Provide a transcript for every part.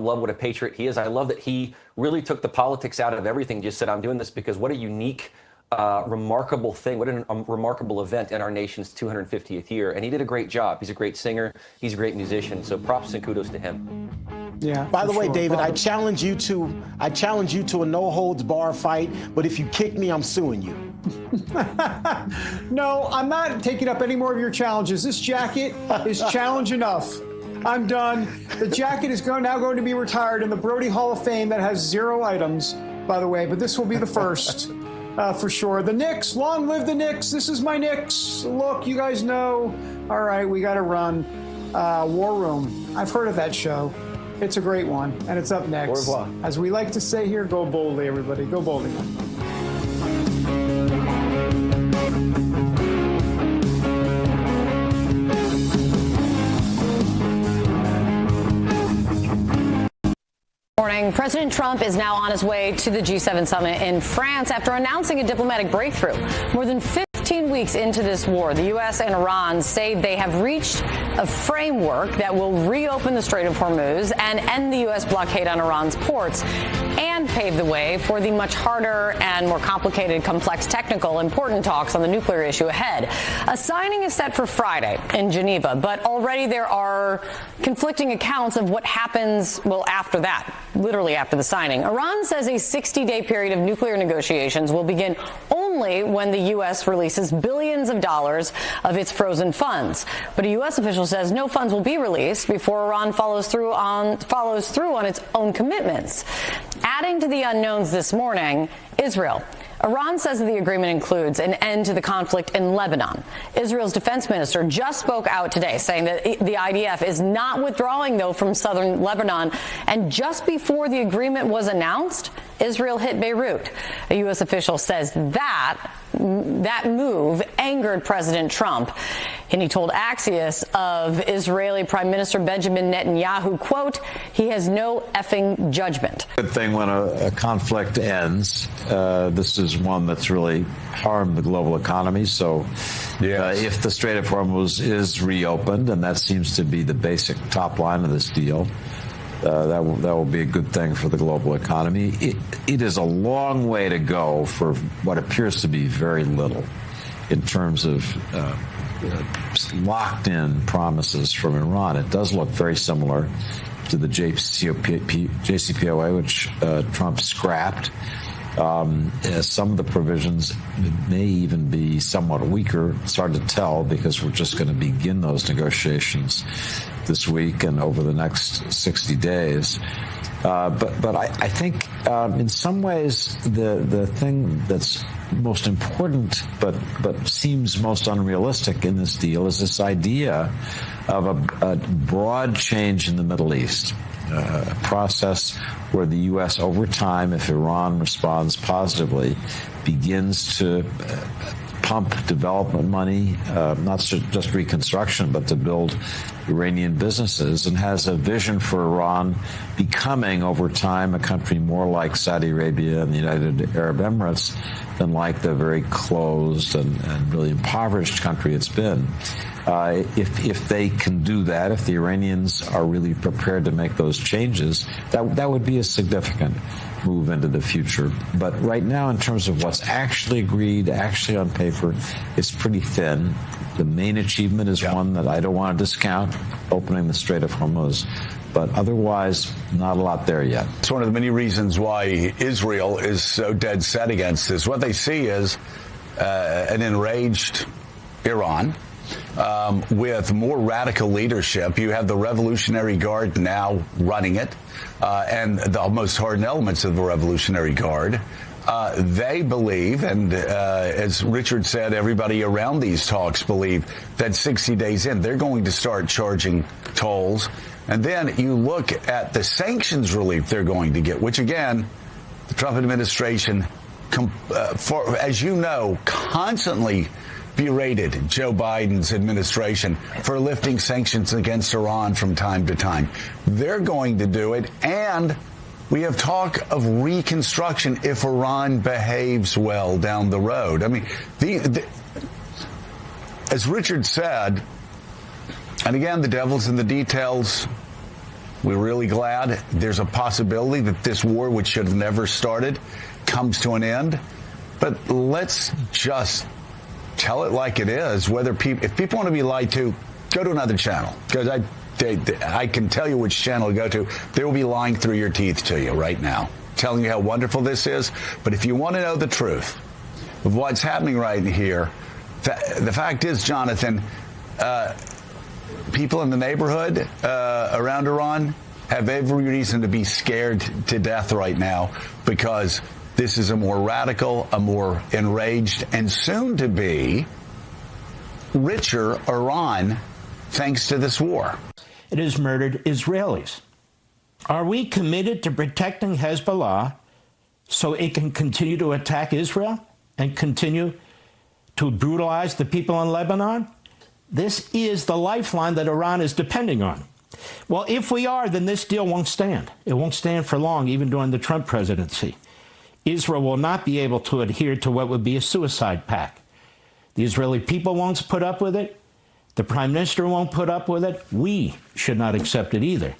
love what a patriot he is. I love that he really took the politics out of everything, just said, I'm doing this because what a unique, remarkable thing, what a remarkable event in our nation's 250th year. And he did a great job. He's a great singer. He's a great musician. So props and kudos to him. Yeah. By the way, David, I challenge you to a no holds bar fight. But if you kick me, I'm suing you. No, I'm not taking up any more of your challenges. This jacket is challenge enough. I'm done. The jacket is now going to be retired in the Brody Hall of Fame that has 0 items, by the way. But this will be the first, for sure. The Knicks, long live the Knicks. This is my Knicks. Look, you guys know. All right, we got to run. War Room. I've heard of that show. It's a great one, and it's up next. Au revoir. As we like to say here, go boldly, everybody. Go boldly. Morning. President Trump is now on his way to the G7 summit in France after announcing a diplomatic breakthrough. More than 15 weeks into this war, the U.S. and Iran say they have reached a framework that will reopen the Strait of Hormuz and end the U.S. blockade on Iran's ports and pave the way for the much harder and more complicated, complex, technical, important talks on the nuclear issue ahead. A signing is set for Friday in Geneva, but already there are conflicting accounts of what happens, well, after that, literally after the signing. Iran says a 60-day period of nuclear negotiations will begin only when the U.S. releases billions of dollars of its frozen funds. But a U.S. official says no funds will be released before Iran follows through on its own commitments. Adding to the unknowns this morning, Israel. Iran says that the agreement includes an end to the conflict in Lebanon. Israel's defense minister just spoke out today saying that the IDF is not withdrawing, though, from southern Lebanon. And just before the agreement was announced, Israel hit Beirut. A U.S. official says that move angered President Trump. And he told Axios of Israeli Prime Minister Benjamin Netanyahu, quote, he has no effing judgment. Good thing when a conflict ends. This is one that's really harmed the global economy. So if the Strait of Hormuz is reopened, and that seems to be the basic top line of this deal, that will be a good thing for the global economy. It is a long way to go for what appears to be very little in terms of locked-in promises from Iran. It does look very similar to the JCPOA, which Trump scrapped. Some of the provisions may even be somewhat weaker. It's hard to tell because we're just going to begin those negotiations this week and over the next 60 days. But I think in some ways the thing that's most important but seems most unrealistic in this deal is this idea of a broad change in the Middle East. A process where the U.S. over time, if Iran responds positively, begins to pump development money, not just reconstruction, but to build Iranian businesses, and has a vision for Iran becoming over time a country more like Saudi Arabia and the United Arab Emirates than like the very closed and really impoverished country it's been. If they can do that, if the Iranians are really prepared to make those changes, that would be a significant move into the future. But right now, in terms of what's actually agreed, actually on paper, it's pretty thin. The main achievement is one that I don't want to discount, opening the Strait of Hormuz. But otherwise, not a lot there yet. It's one of the many reasons why Israel is so dead set against this. What they see is an enraged Iran with more radical leadership. You have the Revolutionary Guard now running it, and the most hardened elements of the Revolutionary Guard. They believe, and as Richard said, everybody around these talks believe that 60 days in, they're going to start charging tolls. And then you look at the sanctions relief they're going to get, which, again, the Trump administration, as you know, constantly berated Joe Biden's administration for lifting sanctions against Iran from time to time. They're going to do it, and we have talk of reconstruction if Iran behaves well down the road. I mean, as Richard said, and again, the devil's in the details, We're really glad there's a possibility that this war, which should have never started, comes to an end. But let's just tell it like it is. If people want to be lied to, go to another channel, because I can tell you which channel to go to. They will be lying through your teeth to you right now, telling you how wonderful this is. But if you want to know the truth of what's happening right here, the fact is, Jonathan, people in the neighborhood around Iran have every reason to be scared to death right now, because this is a more radical, a more enraged, and soon to be richer Iran thanks to this war. It has murdered Israelis. Are we committed to protecting Hezbollah so it can continue to attack Israel and continue to brutalize the people in Lebanon? This is the lifeline that Iran is depending on. Well, if we are, then this deal won't stand. It won't stand for long, even during the Trump presidency. Israel will not be able to adhere to what would be a suicide pact. The Israeli people won't put up with it. The Prime Minister won't put up with it. We should not accept it either.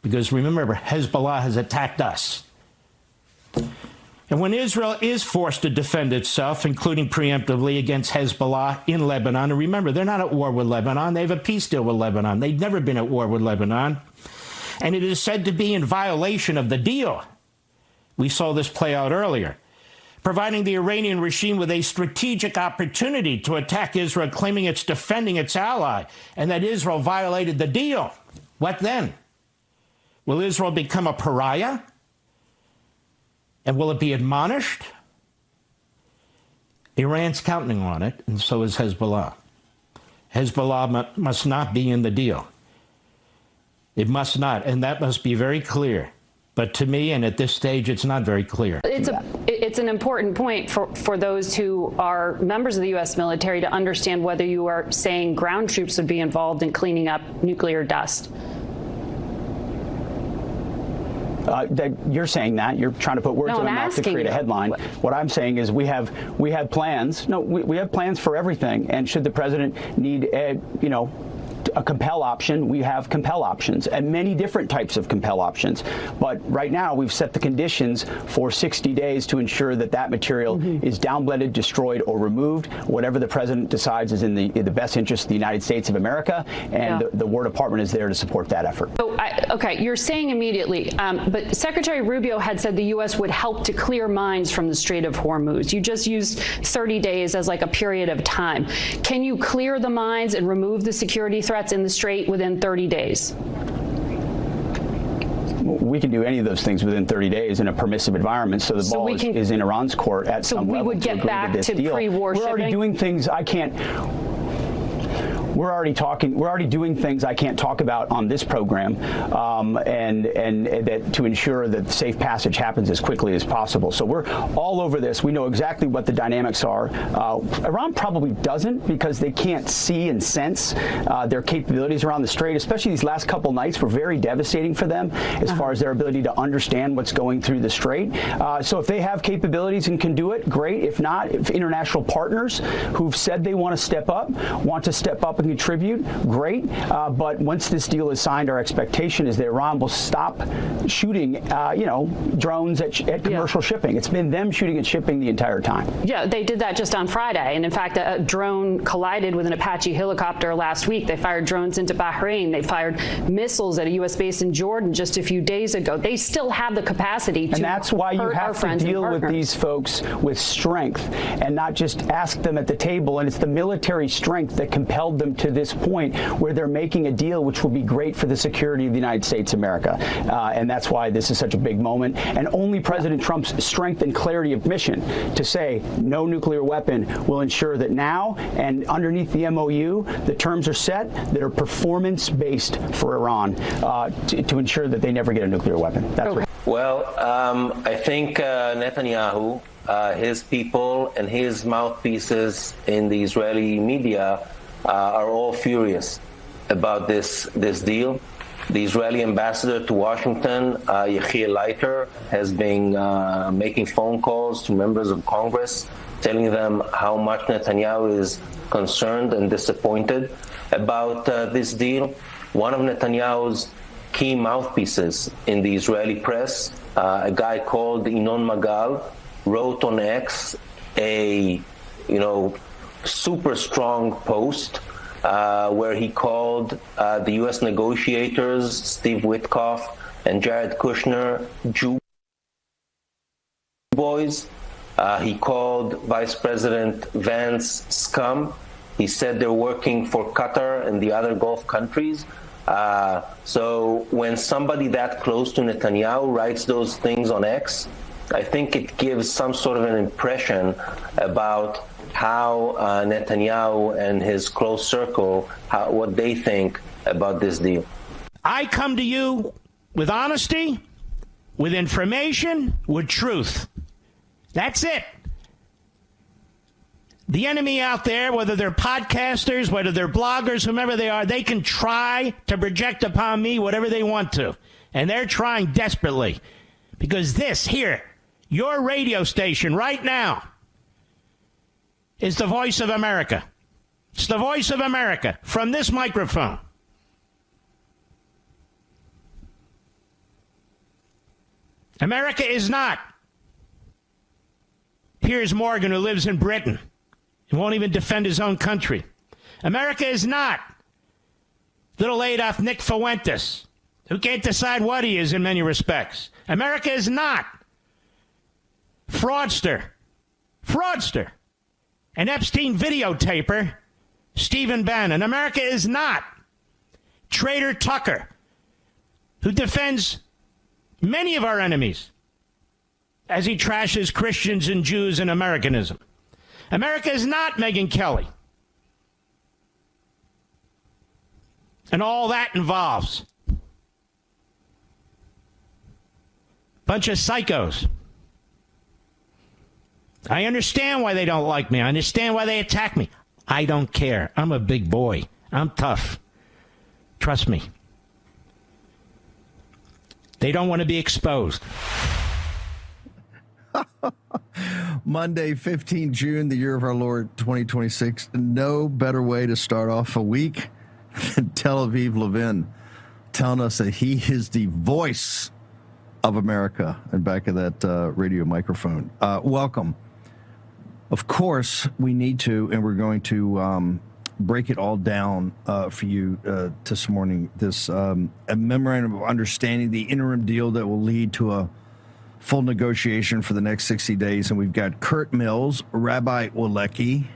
Because remember, Hezbollah has attacked us. And when Israel is forced to defend itself, including preemptively against Hezbollah in Lebanon, and remember, they're not at war with Lebanon. They have a peace deal with Lebanon. They've never been at war with Lebanon. And it is said to be in violation of the deal. We saw this play out earlier, providing the Iranian regime with a strategic opportunity to attack Israel, claiming it's defending its ally, and that Israel violated the deal. What then? Will Israel become a pariah? And will it be admonished? Iran's counting on it, and so is Hezbollah. Hezbollah must not be in the deal. It must not, and that must be very clear. But to me, and at this stage, it's not very clear. It's an important point for those who are members of the U.S. military to understand whether you are saying ground troops would be involved in cleaning up nuclear dust. That you're saying that you're trying to put words in my mouth to create a headline. What I'm saying is we have plans. No, we have plans for everything. And should the president need a compel option, we have compel options, and many different types of compel options. But right now, we've set the conditions for 60 days to ensure that that material is downblended, destroyed, or removed. Whatever the president decides is in the best interest of the United States of America, and the War Department is there to support that effort. So, okay, you're saying immediately, but Secretary Rubio had said the U.S. would help to clear mines from the Strait of Hormuz. You just used 30 days as like a period of time. Can you clear the mines and remove the security threats in the Strait within 30 days? We can do any of those things within 30 days in a permissive environment, so the ball is in Iran's court at some level. So we would get back to pre-war shipping? We're already doing things I can't... We're already doing things I can't talk about on this program, and that to ensure that safe passage happens as quickly as possible. So we're all over this. We know exactly what the dynamics are. Iran probably doesn't, because they can't see and sense their capabilities around the Strait. Especially these last couple nights were very devastating for them as far as their ability to understand what's going through the Strait. So if they have capabilities and can do it, great. If not, if international partners who've said they want to step up and contribute, great. But once this deal is signed, our expectation is that Iran will stop shooting, drones at commercial shipping. It's been them shooting at shipping the entire time. Yeah, they did that just on Friday. And in fact, a drone collided with an Apache helicopter last week. They fired drones into Bahrain. They fired missiles at a U.S. base in Jordan just a few days ago. They still have the capacity to hurt our friends and partners. And that's why you have to deal with these folks with strength and not just ask them at the table. And it's the military strength that compelled them to this point where they're making a deal which will be great for the security of the United States of America. And that's why this is such a big moment. And only President Trump's strength and clarity of mission to say no nuclear weapon will ensure that now and underneath the MOU, the terms are set that are performance-based for Iran to ensure that they never get a nuclear weapon. That's what. Well, I think Netanyahu, his people, and his mouthpieces in the Israeli media are all furious about this deal. The Israeli ambassador to Washington, Yechiel Leiter, has been making phone calls to members of Congress, telling them how much Netanyahu is concerned and disappointed about this deal. One of Netanyahu's key mouthpieces in the Israeli press. A guy called Inoon Magal wrote on X a, super strong post where he called the U.S. negotiators, Steve Witkoff and Jared Kushner, Jew boys. He called Vice President Vance scum. He said they're working for Qatar and the other Gulf countries. So when somebody that close to Netanyahu writes those things on X, I think it gives some sort of an impression about how Netanyahu and his close circle, what they think about this deal. I come to you with honesty, with information, with truth. That's it. The enemy out there, whether they're podcasters, whether they're bloggers, whomever they are, they can try to project upon me whatever they want to. And they're trying desperately. Because this here, your radio station right now, is the voice of America. It's the voice of America from this microphone. America is not Piers Morgan, who lives in Britain and won't even defend his own country. America is not little Adolf Nick Fuentes, who can't decide what he is in many respects. America is not fraudster, an Epstein videotaper, Stephen Bannon. America is not traitor Tucker, who defends many of our enemies as he trashes Christians and Jews and Americanism. America is not Megyn Kelly. And all that involves bunch of psychos. I understand why they don't like me. I understand why they attack me. I don't care. I'm a big boy. I'm tough. Trust me. They don't want to be exposed. Monday, 15 June, the year of our Lord, 2026. No better way to start off a week than Tel Aviv Levin telling us that he is the voice of America in back of that radio microphone. Welcome. Of course, we need to, and we're going to break it all down for you this morning. This a memorandum of understanding, the interim deal that will lead to a full negotiation for the next 60 days. And we've got Kurt Mills, Rabbi Walecki,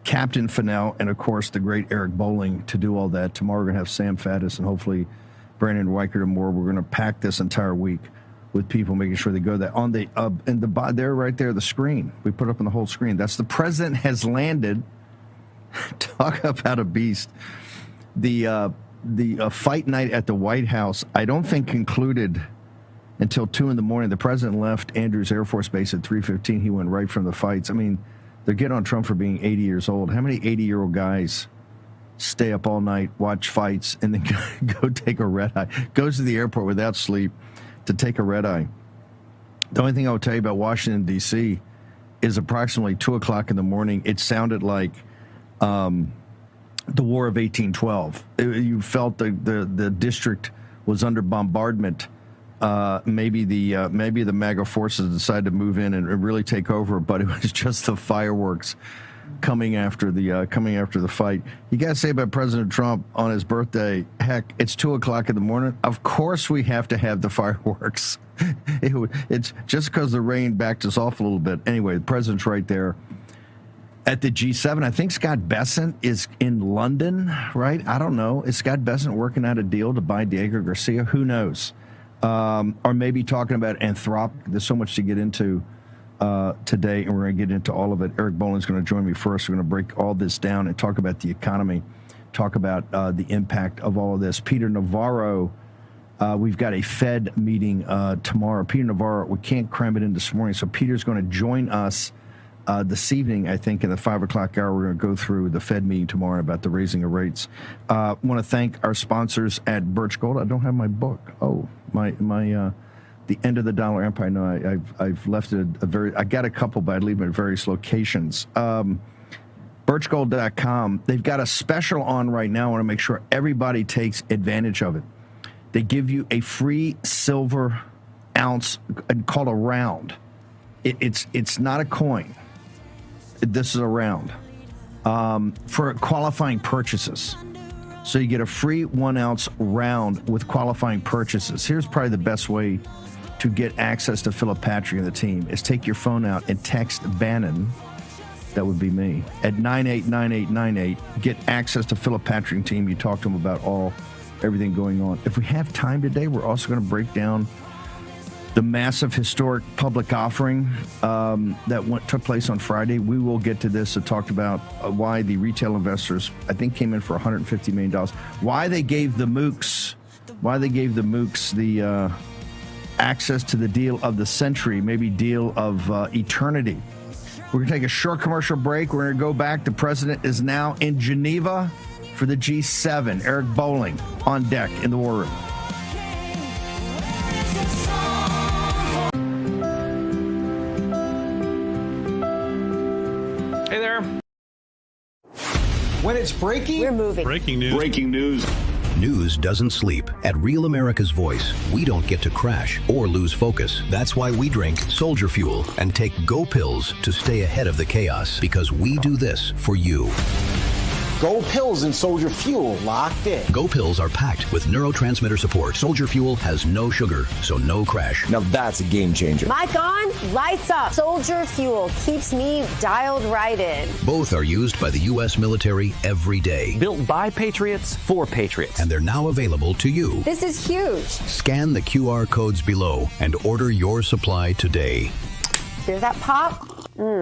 Captain Fennell, and, of course, the great Eric Bolling to do all that. Tomorrow we're going to have Sam Faddis and hopefully Brandon Weichert and more. We're going to pack this entire week with people making sure they go there. On the in the there, right there, the screen. We put up on the whole screen. That's the president has landed. Talk about a beast. The fight night at the White House, I don't think concluded until 2 a.m. The president left Andrews Air Force Base at 3:15. He went right from the fights. I mean, they're getting on Trump for being 80 years old. How many 80-year-old guys stay up all night, watch fights, and then go take a red eye? Goes to the airport without sleep to take a red eye. The only thing I will tell you about Washington, D.C. is approximately 2 o'clock in the morning. It sounded like the War of 1812. You felt the district was under bombardment. Maybe the MAGA forces decided to move in and really take over, but it was just the fireworks coming after the fight. You got to say about President Trump on his birthday, heck, it's 2 o'clock in the morning. Of course we have to have the fireworks. It's just because the rain backed us off a little bit. Anyway, the president's right there at the G7. I think Scott Bessent is in London, right? I don't know. Is Scott Bessent working out a deal to buy Diego Garcia? Who knows? Or maybe talking about Anthropic. There's so much to get into today, and we're going to get into all of it. Eric Bolling is going to join me first. We're going to break all this down and talk about the economy, talk about the impact of all of this. Peter Navarro, we've got a Fed meeting tomorrow. Peter Navarro, we can't cram it in this morning, so Peter's going to join us this evening, I think, in the 5 o'clock hour. We're going to go through the Fed meeting tomorrow about the raising of rates. I want to thank our sponsors at Birch Gold. I don't have my book. Oh, my The End of the Dollar Empire. No, I've left it I got a couple, but I leave them at various locations. Birchgold.com. They've got a special on right now. I want to make sure everybody takes advantage of it. They give you a free silver ounce called a round. It's not a coin. This is a round for qualifying purchases. So you get a free 1 ounce round with qualifying purchases. Here's probably the best way to get access to Philip Patrick and the team is take your phone out and text Bannon. That would be me at 989898. Get access to Philip Patrick and team. You talk to him about everything going on. If we have time today, we're also going to break down the massive historic public offering that took place on Friday. We will get to this and talk about why the retail investors, I think, came in for $150 million. Why they gave the MOOCs the access to the deal of the century, maybe deal of eternity. We're going to take a short commercial break. We're going to go back. The president is now in Geneva for the G7. Eric Bolling on deck in the war room. Hey there. When it's breaking, we're moving. Breaking news. Breaking news. News doesn't sleep. At Real America's Voice, we don't get to crash or lose focus. That's why we drink Soldier Fuel and take Go Pills to stay ahead of the chaos, because we do this for you. Go Pills and Soldier Fuel locked in. Go Pills are packed with neurotransmitter support. Soldier Fuel has no sugar, so no crash. Now that's a game changer. Mic on, lights up. Soldier Fuel keeps me dialed right in. Both are used by the U.S. military every day. Built by Patriots for Patriots. And they're now available to you. This is huge. Scan the QR codes below and order your supply today. Hear that pop?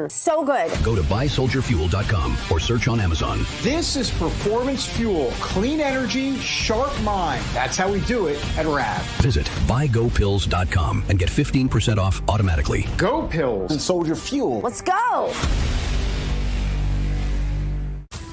So good. Go to buysoldierfuel.com or search on Amazon. This is performance fuel. Clean energy, sharp mind. That's how we do it at RAV. Visit buygopills.com and get 15% off automatically. Go Pills and Soldier Fuel. Let's go.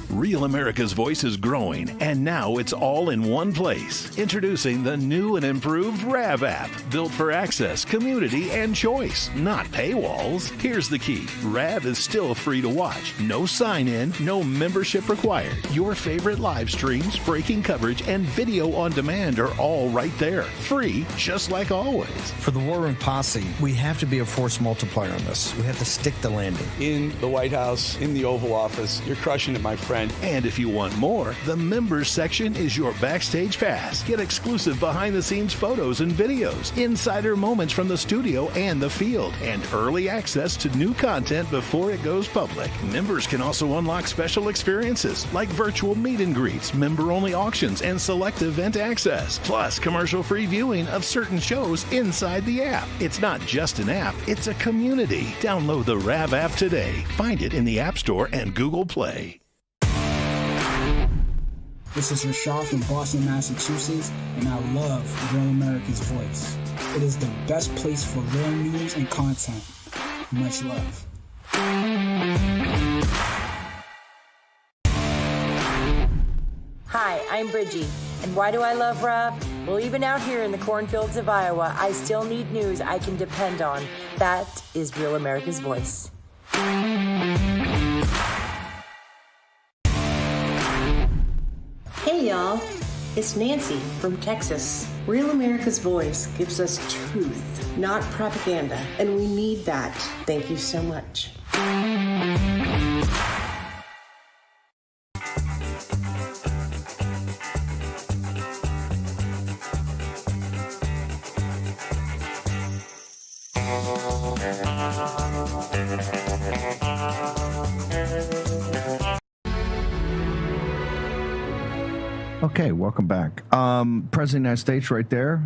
Real America's Voice is growing, and now it's all in one place. Introducing the new and improved RAV app, built for access, community, and choice, not paywalls. Here's the key. RAV is still free to watch. No sign-in, no membership required. Your favorite live streams, breaking coverage, and video on demand are all right there. Free, just like always. For the War Room Posse, we have to be a force multiplier on this. We have to stick the landing. In the White House, in the Oval Office, you're crushing it, my friend. And if you want more, the members section is your backstage pass. Get exclusive behind-the-scenes photos and videos, insider moments from the studio and the field, and early access to new content before it goes public. Members can also unlock special experiences like virtual meet and greets, member-only auctions, and select event access, plus commercial-free viewing of certain shows inside the app. It's not just an app, it's a community. Download the RAV app today. Find it in the App Store and Google Play. This is Rashad from Boston, Massachusetts, and I love Real America's Voice. It is the best place for real news and content. Much love. Hi, I'm Bridgie. And why do I love RAV? Well, even out here in the cornfields of Iowa, I still need news I can depend on. That is Real America's Voice. Hey y'all, it's Nancy from Texas. Real America's Voice gives us truth, not propaganda, and we need that. Thank you so much. Okay, welcome back. President of the United States right there.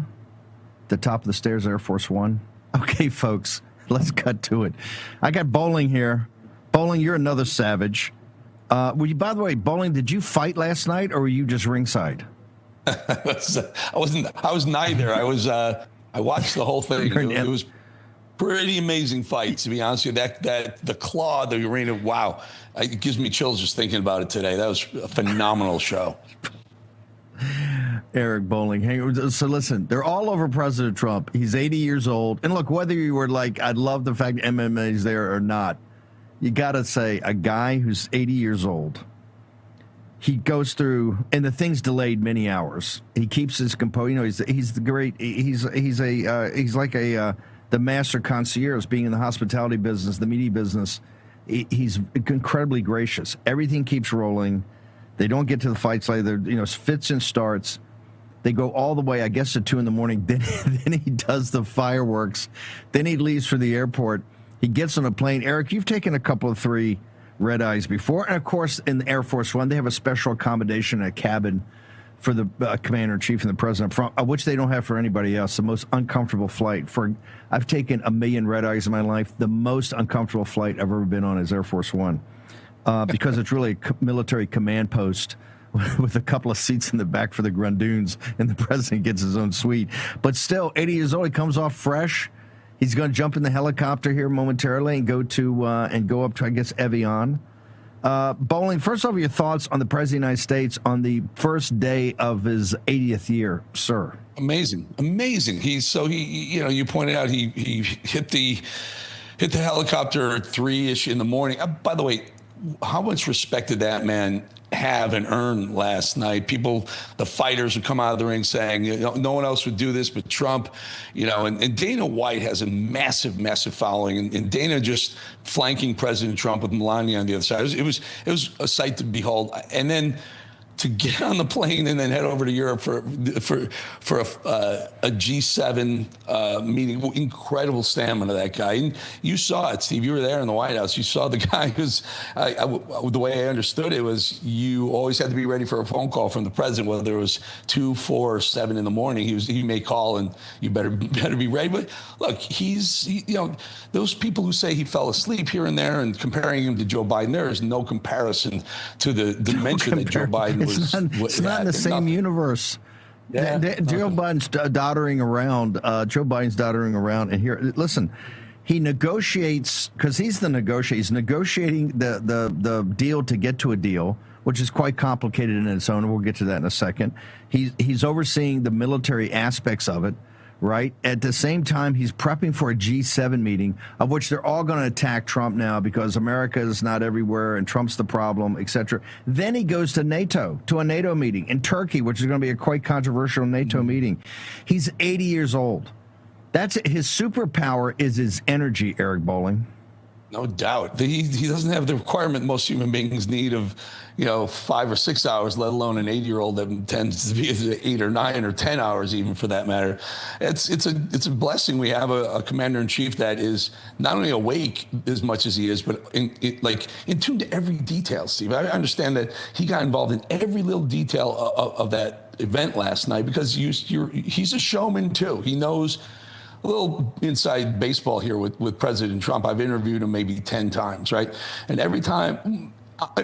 The top of the stairs, Air Force One. Okay, folks, let's cut to it. I got Bolling here. Bolling, you're another savage. By the way, Bolling, did you fight last night or were you just ringside? I was neither. I watched the whole thing. It was pretty amazing fight, to be honest with you. That the claw, the arena, wow. It gives me chills just thinking about it today. That was a phenomenal show. Eric Bolling. So listen, they're all over President Trump. He's 80 years old. And look, whether you were like, I love the fact MMA is there or not, you got to say a guy who's 80 years old he goes through, and the thing's delayed many hours. He keeps his composure. You know, he's the great. He's like the master concierge, being in the hospitality business, the media business. He's incredibly gracious. Everything keeps rolling. They don't get to the fights later. You know, fits and starts. They go all the way, I guess, to 2 a.m. Then he does the fireworks. Then he leaves for the airport. He gets on a plane. Eric, you've taken a couple of 3 red eyes before. And, of course, in the Air Force One, they have a special accommodation, a cabin for the commander-in-chief and the president, which they don't have for anybody else. The most uncomfortable flight. I've taken a million red eyes in my life. The most uncomfortable flight I've ever been on is Air Force One because it's really a military command post with a couple of seats in the back for the Grundoons, and the president gets his own suite. But still, 80 years old, he comes off fresh. He's going to jump in the helicopter here momentarily and go up to, I guess, Evian. Bolling, first off, your thoughts on the President of the United States on the first day of his 80th year, sir. Amazing. You pointed out he hit the helicopter at 3-ish in the morning. By the way, how much respect did that man have and earn last night? People, the fighters would come out of the ring saying, no one else would do this but Trump, and Dana White has a massive following, and Dana just flanking President Trump with Melania on the other side. It was a sight to behold. And then to get on the plane and then head over to Europe for a G7 meeting. Incredible stamina, that guy. And you saw it, Steve. You were there in the White House. You saw the guy who's, the way I understood it was you always had to be ready for a phone call from the president, whether it was 2, 4, or 7 in the morning. He may call and you better be ready. But look, those people who say he fell asleep here and there and comparing him to Joe Biden, there is no comparison to the dementia that Joe Biden it's not in the same universe. Yeah, Joe Biden's doddering around. And here, listen, he negotiates because he's the negotiator. He's negotiating the deal to get to a deal, which is quite complicated in its own. And we'll get to that in a second. He's overseeing the military aspects of it. Right. At the same time, he's prepping for a G7 meeting of which they're all going to attack Trump now because America is not everywhere and Trump's the problem, etc. Then he goes to NATO, to a NATO meeting in Turkey, which is going to be a quite controversial NATO meeting. He's 80 years old. That's his superpower is his energy, Eric Bolling. No doubt. He doesn't have the requirement most human beings need of, 5 or 6 hours, let alone an 80-year-old that tends to be 8 or 9 or 10 hours, even for that matter. It's a blessing we have a commander-in-chief that is not only awake as much as he is, but in tune to every detail, Steve. I understand that he got involved in every little detail of that event last night because he's a showman, too. He knows a little inside baseball here with President Trump. I've interviewed him maybe 10 times, right? And every time,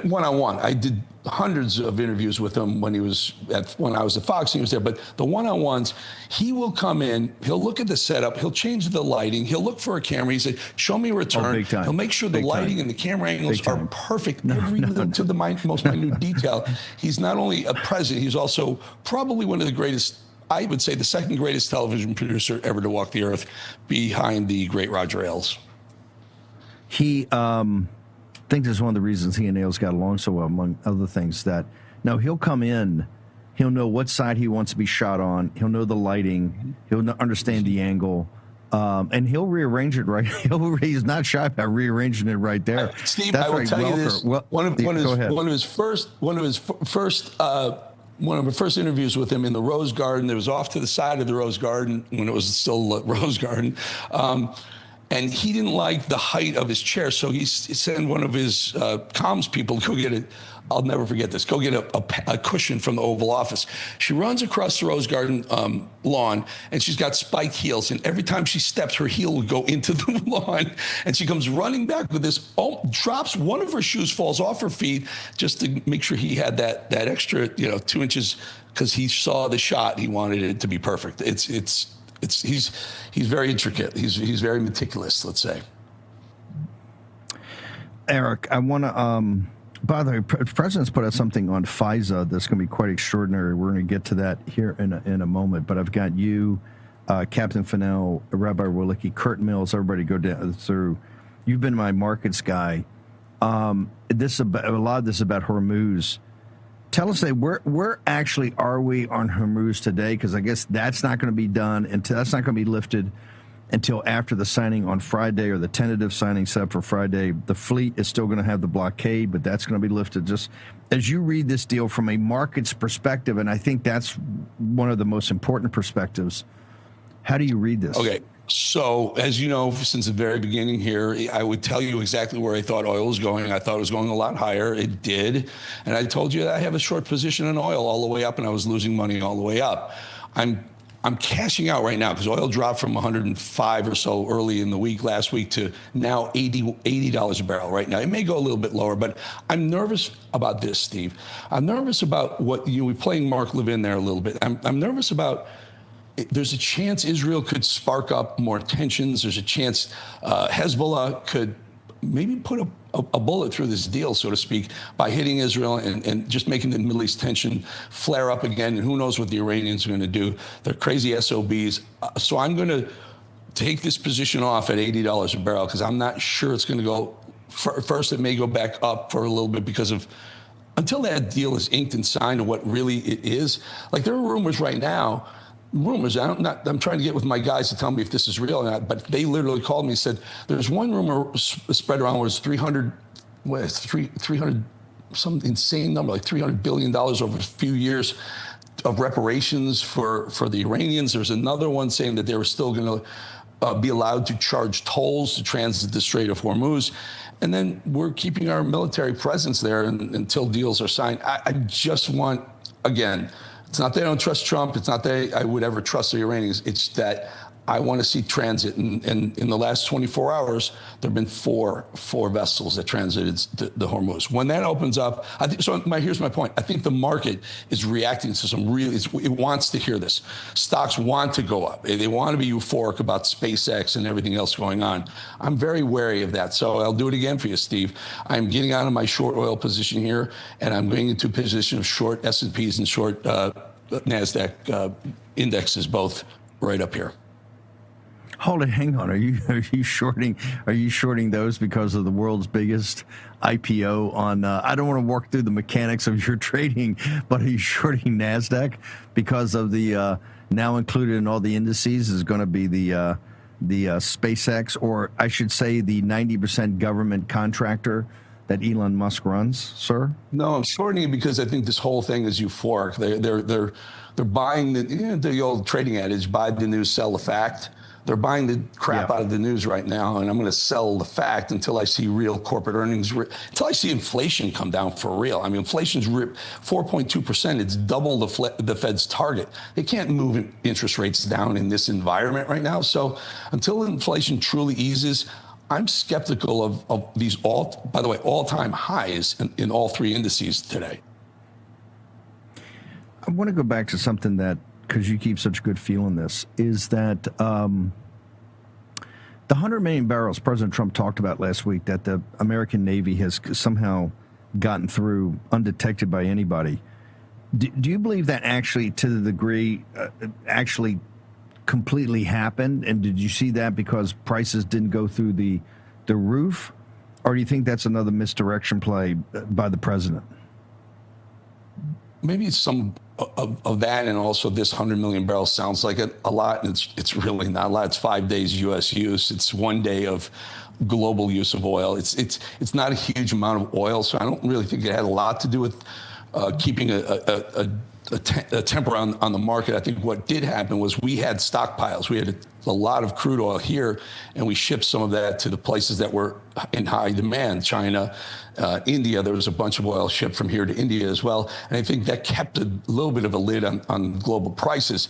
one-on-one, I did hundreds of interviews with him when I was at Fox and he was there. But the one-on-ones, he will come in, he'll look at the setup, he'll change the lighting, he'll look for a camera. He said, show me a return. Big time. He'll make sure the lighting and the camera angles are perfect, to the most minute detail. He's not only a president, he's also probably one of the greatest, I would say the second greatest television producer ever to walk the earth, behind the great Roger Ailes. He, I think this is one of the reasons he and Ailes got along so well, among other things, that now he'll come in, he'll know what side he wants to be shot on, he'll know the lighting, he'll understand the angle, and he'll rearrange it right. He's not shy about rearranging it right there. Steve, that's I will tell you this. One of his first interviews with him in the Rose Garden. It was off to the side of the Rose Garden when it was still Rose Garden. And he didn't like the height of his chair, so he sent one of his comms people to go get it. I'll never forget this. Go get a cushion from the Oval Office. She runs across the Rose Garden lawn, and she's got spiked heels. And every time she steps, her heel would go into the lawn. And she comes running back with this, drops one of her shoes, falls off her feet, just to make sure he had that extra, 2 inches, because he saw the shot. He wanted it to be perfect. He's very intricate. He's very meticulous, let's say. Eric, I want to. By the way, the president's put out something on FISA that's going to be quite extraordinary. We're going to get to that here in a moment. But I've got you, Captain Fennell, Rabbi Willicke, Kurt Mills, everybody go down through. You've been my markets guy. A lot of this about Hormuz. Tell us, where actually are we on Hormuz today? Because I guess that's not going to be done until that's not going to be lifted until after the signing on Friday, or the tentative signing set for Friday. The fleet is still going to have the blockade, but that's going to be lifted. Just as you read this deal from a market's perspective, and I think that's one of the most important perspectives, how do you read this? Okay. So, as you know, since the very beginning here, I would tell you exactly where I thought oil was going. I thought it was going a lot higher. It did. And I told you that I have a short position in oil all the way up, and I was losing money all the way up. I'm cashing out right now because oil dropped from 105 or so early in the week, last week, to now $80 a barrel right now. It may go a little bit lower, but I'm nervous about this, Steve. I'm nervous about what we're playing Mark Levin there a little bit. I'm nervous about. There's a chance Israel could spark up more tensions. There's a chance Hezbollah could maybe put a bullet through this deal, so to speak, by hitting Israel and just making the Middle East tension flare up again. And who knows what the Iranians are going to do. They're crazy SOBs. So I'm going to take this position off at $80 a barrel because I'm not sure it's going to go. First, it may go back up for a little bit because of until that deal is inked and signed and what really it is. Like there are rumors right now. I'm trying to get with my guys to tell me if this is real or not, but they literally called me and said, there's one rumor spread around where it's 300, some insane number, like $300 billion over a few years of reparations for the Iranians. There's another one saying that they were still going to be allowed to charge tolls to transit the Strait of Hormuz. And then we're keeping our military presence there until deals are signed. I just want, again, it's not that I don't trust Trump. It's not that I would ever trust the Iranians. It's that I want to see transit. And in the last 24 hours, there have been four vessels that transited the Hormuz. When that opens up, here's my point. I think the market is reacting to some it wants to hear this. Stocks want to go up. They want to be euphoric about SpaceX and everything else going on. I'm very wary of that. So I'll do it again for you, Steve. I'm getting out of my short oil position here, and I'm going into a position of short S&Ps and short NASDAQ indexes, both right up here. Hold it, hang on. Are you shorting those because of the world's biggest IPO on? I don't want to work through the mechanics of your trading, but are you shorting NASDAQ because of the now included in all the indices is going to be the SpaceX, or I should say the 90% government contractor that Elon Musk runs, sir? No, I'm shorting it because I think this whole thing is euphoric. They're buying the old trading adage: buy the news, sell the fact. They're buying the crap out of the news right now, and I'm going to sell the fact until I see real corporate earnings, until I see inflation come down for real. I mean, inflation's 4.2%. It's double the Fed's target. They can't move interest rates down in this environment right now. So until inflation truly eases, I'm skeptical of these all-time highs in all three indices today. I want to go back to something that, because you keep such a good feel in this, is that the 100 million barrels President Trump talked about last week that the American Navy has somehow gotten through undetected by anybody. Do you believe that actually, to the degree, actually completely happened? And did you see that because prices didn't go through the roof? Or do you think that's another misdirection play by the president? Maybe it's some of that, and also this 100 million barrels sounds like a lot, and it's really not a lot. It's 5 days U.S. use. It's 1 day of global use of oil. It's not a huge amount of oil, so I don't really think it had a lot to do with keeping a temper on the market. I think what did happen was we had stockpiles. We had a lot of crude oil here, and we shipped some of that to the places that were in high demand. China, India, there was a bunch of oil shipped from here to India as well. And I think that kept a little bit of a lid on global prices.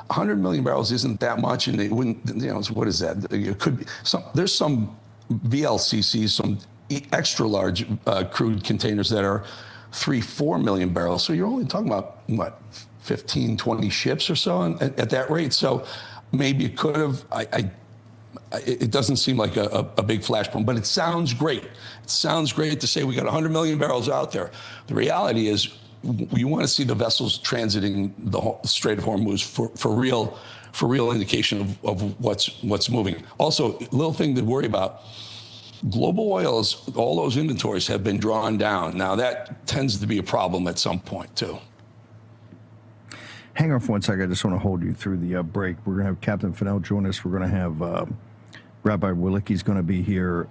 100 million barrels isn't that much, and it wouldn't, what is that? It could be there's some VLCCs, some extra large crude containers that are 3-4 million barrels. So you're only talking about, 15, 20 ships or so at that rate. So maybe it could have. It doesn't seem like a big flashpoint, but it sounds great. It sounds great to say we got 100 million barrels out there. The reality is we want to see the vessels transiting the Strait of Hormuz for real indication of what's moving. Also, a little thing to worry about. global oils, all those inventories have been drawn down. Now, that tends to be a problem at some point, too. Hang on for 1 second. I just want to hold you through the break. We're going to have Captain Fennell join us. We're going to have Rabbi Willicke's going to be here.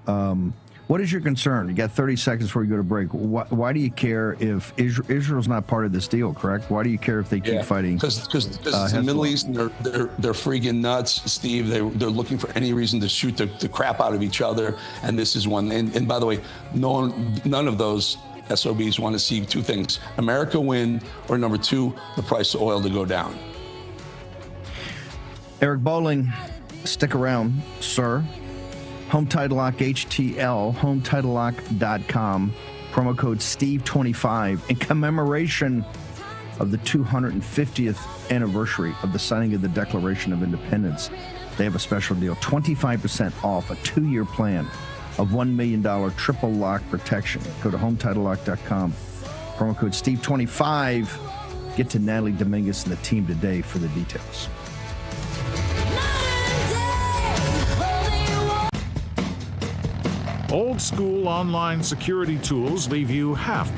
What is your concern? You got 30 seconds before you go to break. Why do you care if Israel's not part of this deal, correct? Why do you care if they keep fighting? Because it's the Middle East, and they're freaking nuts, Steve. They're looking for any reason to shoot the crap out of each other, and this is one. And by the way, none of those SOBs want to see two things: America win, or number two, the price of oil to go down. Eric Bolling, stick around, sir. Home Title Lock HTL, HomeTitleLock.com, promo code Steve25 in commemoration of the 250th anniversary of the signing of the Declaration of Independence. They have a special deal, 25% off a 2-year plan of $1 million triple lock protection. Go to HomeTitleLock.com, promo code Steve25. Get to Natalie Dominguez and the team today for the details. Old school online security tools leave you half.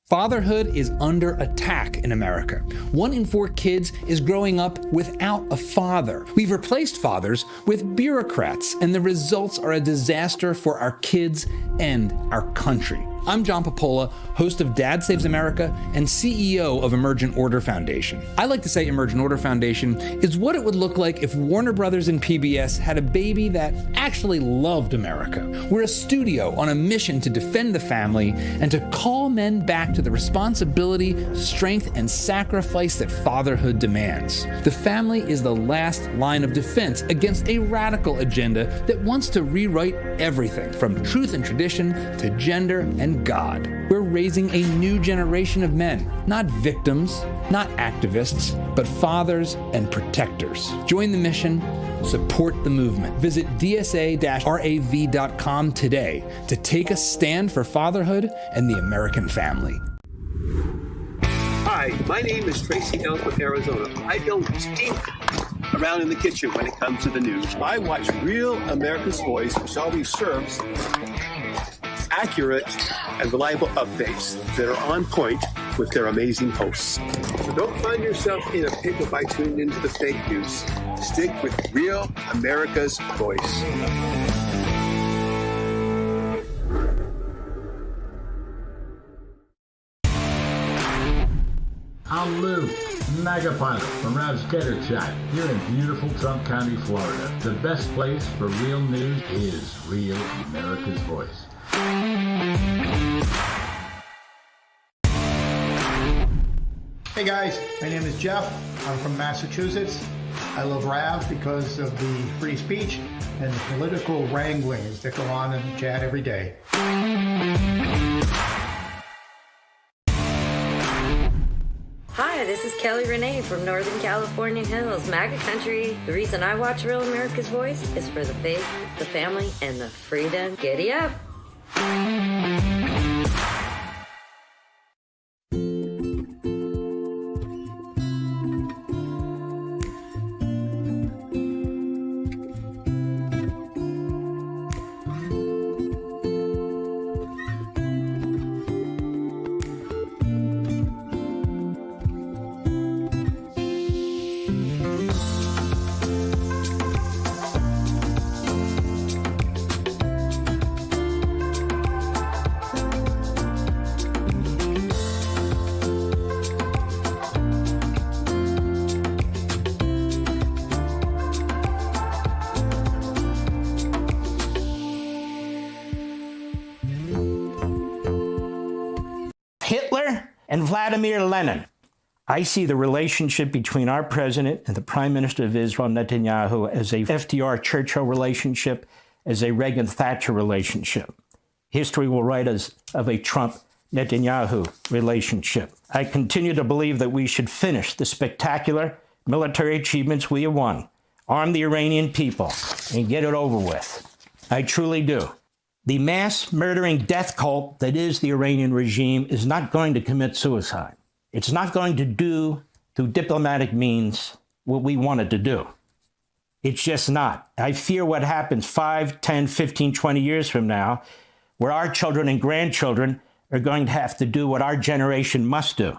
Fatherhood is under attack in America. 1 in 4 kids is growing up without a father. We've replaced fathers with bureaucrats, and the results are a disaster for our kids and our country. I'm John Popola, host of Dad Saves America and CEO of Emergent Order Foundation. I like to say Emergent Order Foundation is what it would look like if Warner Brothers and PBS had a baby that actually loved America. We're a studio on a mission to defend the family and to call men back to the responsibility, strength, and sacrifice that fatherhood demands. The family is the last line of defense against a radical agenda that wants to rewrite everything from truth and tradition to gender and God. We're raising a new generation of men, not victims, not activists, but fathers and protectors. Join the mission, support the movement. Visit dsa-rav.com today to take a stand for fatherhood and the American family. Hi, my name is Tracy L. from Arizona. I don't stink around in the kitchen when it comes to the news. I watch Real America's Voice, which always serves accurate and reliable updates that are on point with their amazing hosts. So don't find yourself in a pickle by tuning into the fake news. Stick with Real America's Voice. I'm Lou, Mega Pilot from Rav's Gator Chat here in beautiful Trump County, Florida. The best place for real news is Real America's Voice. Hey guys, my name is Jeff. I'm from Massachusetts. I love Rav because of the free speech and the political wranglings that go on in the chat every day. Hi, this is Kelly Renee from Northern California Hills, MAGA country. The reason I watch Real America's Voice is for the faith, the family, and the freedom. Giddy up! Hitler and Vladimir Lenin. I see the relationship between our president and the Prime Minister of Israel, Netanyahu, as a FDR-Churchill relationship, as a Reagan-Thatcher relationship. History will write us of a Trump-Netanyahu relationship. I continue to believe that we should finish the spectacular military achievements we have won, arm the Iranian people, and get it over with. I truly do. The mass murdering death cult that is the Iranian regime is not going to commit suicide. It's not going to do, through diplomatic means, what we want it to do. It's just not. I fear what happens 5, 10, 15, 20 years from now, where our children and grandchildren are going to have to do what our generation must do.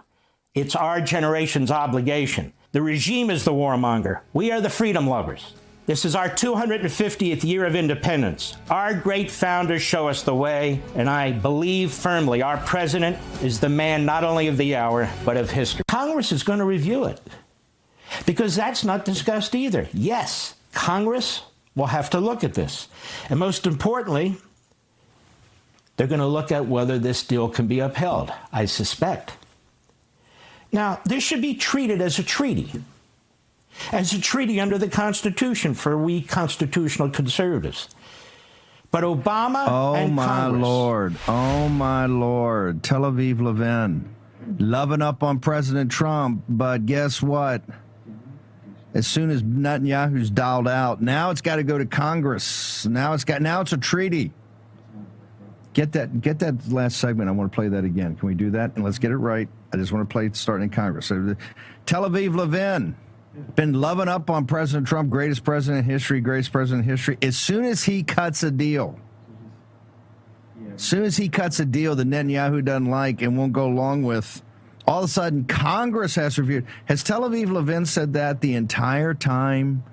It's our generation's obligation. The regime is the warmonger. We are the freedom lovers. This is our 250th year of independence. Our great founders show us the way, and I believe firmly our president is the man not only of the hour, but of history. Congress is going to review it, because that's not discussed either. Yes, Congress will have to look at this. And most importantly, they're going to look at whether this deal can be upheld, I suspect. Now, this should be treated as a treaty under the Constitution for we constitutional conservatives. But Obama and Congress... Oh, my Lord. Tel Aviv Levin, loving up on President Trump, but guess what? As soon as Netanyahu's dialed out, now it's got to go to Congress. Now it's a treaty. Get that last segment. I want to play that again. Can we do that? And let's get it right. I just want to play it starting in Congress. So, Tel Aviv Levin, been loving up on President Trump, greatest president in history. As soon as he cuts a deal, that Netanyahu doesn't like and won't go along with, all of a sudden Congress has reviewed. Has Tel Aviv Levin said that the entire time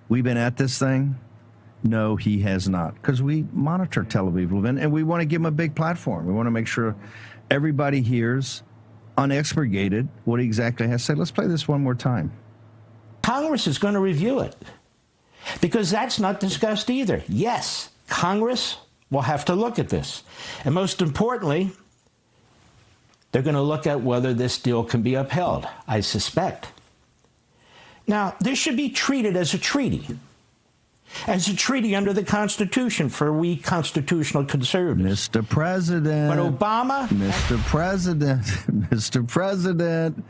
we've been at this thing? No, he has not, because we monitor Tel Aviv Levin, and we want to give him a big platform. We want to make sure everybody hears, unexpurgated, what he exactly has to say. Let's play this one more time. Congress is going to review it, because that's not discussed either. Yes, Congress will have to look at this. And most importantly, they're going to look at whether this deal can be upheld, I suspect. Now, this should be treated as a treaty under the Constitution for we constitutional conservatives. Mr. President. But Obama... Mr. President.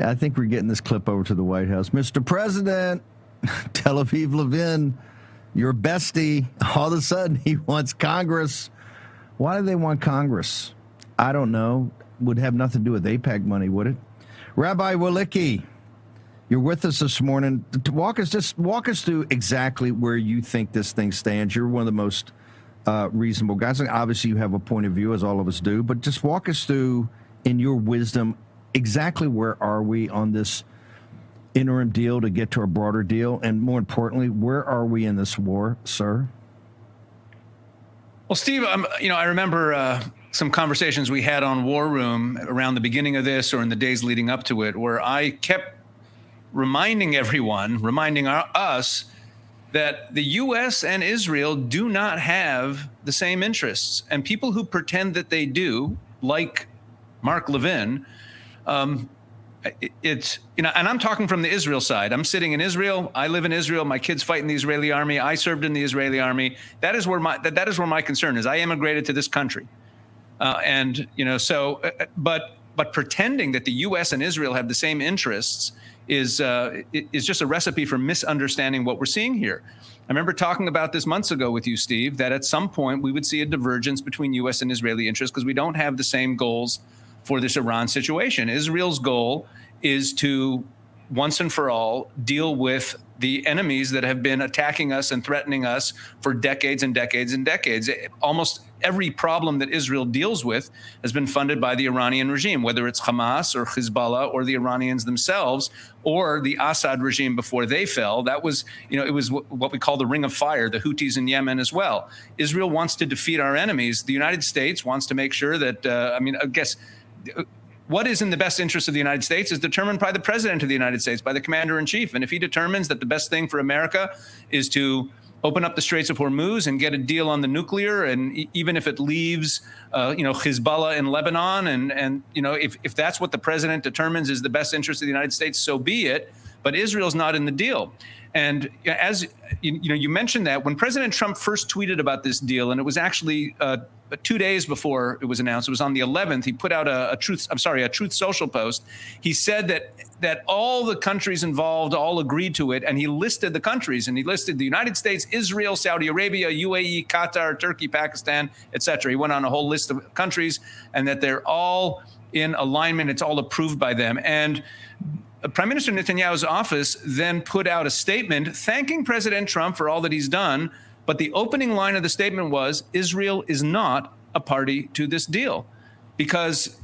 I think we're getting this clip over to the White House. Mr. President, Tel Aviv Levin, your bestie, all of a sudden he wants Congress. Why do they want Congress? I don't know. Would have nothing to do with AIPAC money, would it? Rabbi Walicki, you're with us this morning. Walk us through exactly where you think this thing stands. You're one of the most reasonable guys. Obviously, you have a point of view, as all of us do, but just walk us through, in your wisdom, exactly where are we on this interim deal to get to a broader deal? And more importantly, where are we in this war, sir? Well, Steve, I remember some conversations we had on War Room around the beginning of this or in the days leading up to it, where I kept reminding us that the U.S. and Israel do not have the same interests. And people who pretend that they do, like Mark Levin, and I'm talking from the Israel side. I'm sitting in Israel. I live in Israel. My kids fight in the Israeli army. I served in the Israeli army. That is where my concern is. I immigrated to this country. But pretending that the U.S. and Israel have the same interests is just a recipe for misunderstanding what we're seeing here. I remember talking about this months ago with you, Steve, that at some point we would see a divergence between U.S. and Israeli interests because we don't have the same goals for this Iran situation. Israel's goal is to, once and for all, deal with the enemies that have been attacking us and threatening us for decades and decades and decades. Almost every problem that Israel deals with has been funded by the Iranian regime, whether it's Hamas or Hezbollah or the Iranians themselves or the Assad regime before they fell. That was, it was what we call the Ring of Fire, the Houthis in Yemen as well. Israel wants to defeat our enemies. The United States wants to make sure that, I guess, what is in the best interest of the United States is determined by the president of the United States, by the commander in chief. And if he determines that the best thing for America is to open up the Straits of Hormuz and get a deal on the nuclear, and even if it leaves, Hezbollah in Lebanon, and if that's what the president determines is the best interest of the United States, so be it. But Israel's not in the deal. And as you mentioned that when President Trump first tweeted about this deal, and it was actually 2 days before it was announced, it was on the 11th, he put out a Truth Social post. He said that all the countries involved all agreed to it, and he listed the countries, and he listed the United States, Israel, Saudi Arabia, UAE, Qatar, Turkey, Pakistan, etc. He went on a whole list of countries, and that they're all in alignment. It's all approved by them. And Prime Minister Netanyahu's office then put out a statement thanking President Trump for all that he's done. But the opening line of the statement was, Israel is not a party to this deal. Because,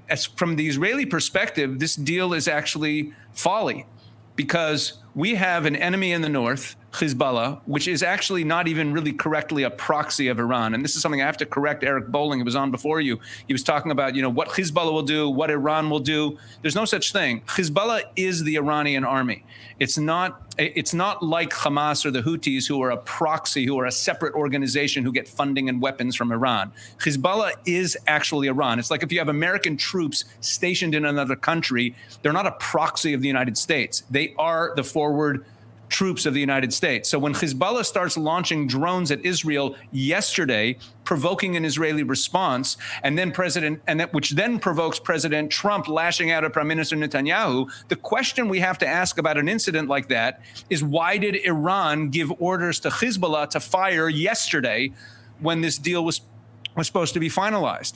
as from the Israeli perspective, this deal is actually folly. Because we have an enemy in the north, Hezbollah, which is actually not even really correctly a proxy of Iran. And this is something I have to correct Eric Bolling, who was on before you. He was talking about, what Hezbollah will do, what Iran will do. There's no such thing. Hezbollah is the Iranian army. It's not like Hamas or the Houthis, who are a proxy, who are a separate organization who get funding and weapons from Iran. Hezbollah is actually Iran. It's like if you have American troops stationed in another country, they're not a proxy of the United States. They are the forward troops of the United States. So when Hezbollah starts launching drones at Israel yesterday, provoking an Israeli response, which then provokes President Trump lashing out at Prime Minister Netanyahu, the question we have to ask about an incident like that is, why did Iran give orders to Hezbollah to fire yesterday when this deal was supposed to be finalized?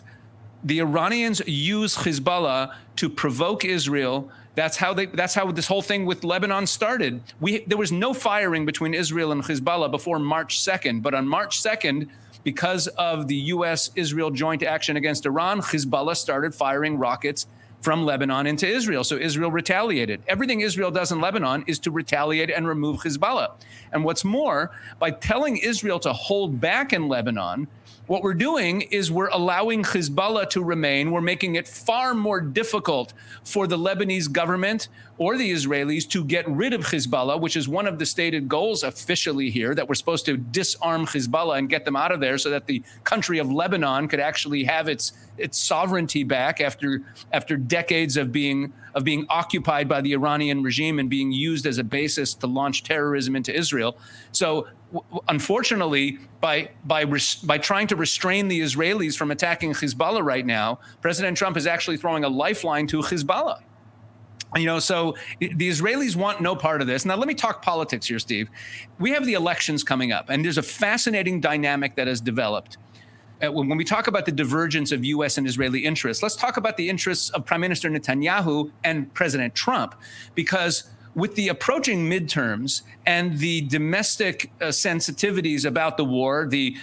The Iranians use Hezbollah to provoke Israel. That's how this whole thing with Lebanon started. There was no firing between Israel and Hezbollah before March 2nd. But on March 2nd, because of the U.S.-Israel joint action against Iran, Hezbollah started firing rockets from Lebanon into Israel. So Israel retaliated. Everything Israel does in Lebanon is to retaliate and remove Hezbollah. And what's more, by telling Israel to hold back in Lebanon, what we're doing is we're allowing Hezbollah to remain. We're making it far more difficult for the Lebanese government or the Israelis to get rid of Hezbollah, which is one of the stated goals officially here, that we're supposed to disarm Hezbollah and get them out of there so that the country of Lebanon could actually have its sovereignty back after decades of being occupied by the Iranian regime and being used as a basis to launch terrorism into Israel. So unfortunately, by trying to restrain the Israelis from attacking Hezbollah right now, President Trump is actually throwing a lifeline to Hezbollah. So the Israelis want no part of this. Now, let me talk politics here, Steve. We have the elections coming up, and there's a fascinating dynamic that has developed. When we talk about the divergence of U.S. and Israeli interests, let's talk about the interests of Prime Minister Netanyahu and President Trump, because with the approaching midterms and the domestic sensitivities about the war, the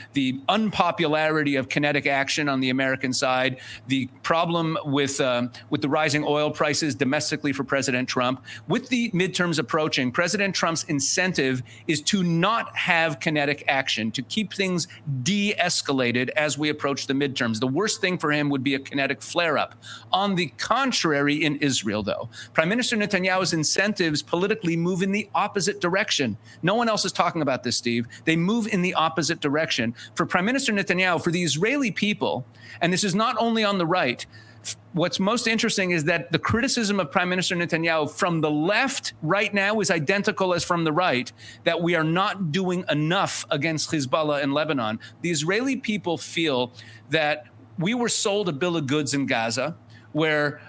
unpopularity of kinetic action on the American side, the problem with the rising oil prices domestically for President Trump, with the midterms approaching, President Trump's incentive is to not have kinetic action, to keep things de-escalated as we approach the midterms. The worst thing for him would be a kinetic flare-up. On the contrary, in Israel, though, Prime Minister Netanyahu's incentives politically move in the opposite direction. No one else is talking about this, Steve. They move in the opposite direction. For Prime Minister Netanyahu, for the Israeli people, and this is not only on the right, what's most interesting is that the criticism of Prime Minister Netanyahu from the left right now is identical as from the right, that we are not doing enough against Hezbollah in Lebanon. The Israeli people feel that we were sold a bill of goods in Gaza where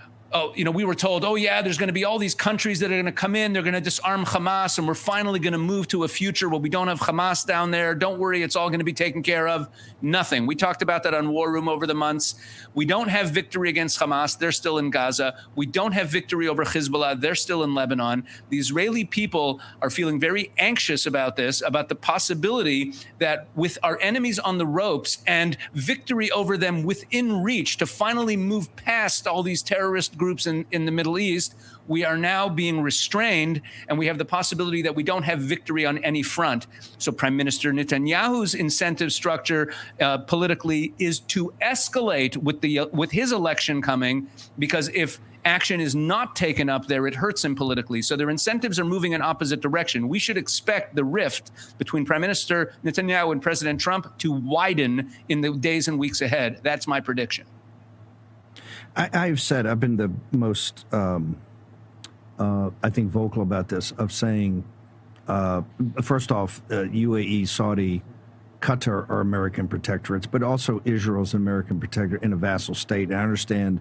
we were told, there's going to be all these countries that are going to come in. They're going to disarm Hamas, and we're finally going to move to a future where we don't have Hamas down there. Don't worry, it's all going to be taken care of. Nothing. We talked about that on War Room over the months. We don't have victory against Hamas. They're still in Gaza. We don't have victory over Hezbollah. They're still in Lebanon. The Israeli people are feeling very anxious about this, about the possibility that with our enemies on the ropes and victory over them within reach to finally move past all these terrorist groups in the Middle East, we are now being restrained, and we have the possibility that we don't have victory on any front. So Prime Minister Netanyahu's incentive structure politically is to escalate with his election coming, because if action is not taken up there, it hurts him politically. So their incentives are moving in opposite direction. We should expect the rift between Prime Minister Netanyahu and President Trump to widen in the days and weeks ahead. That's my prediction. I've said, I've been the most, I think, vocal about this, of saying, first off, UAE, Saudi, Qatar are American protectorates, but also Israel's an American protectorate in a vassal state. And I understand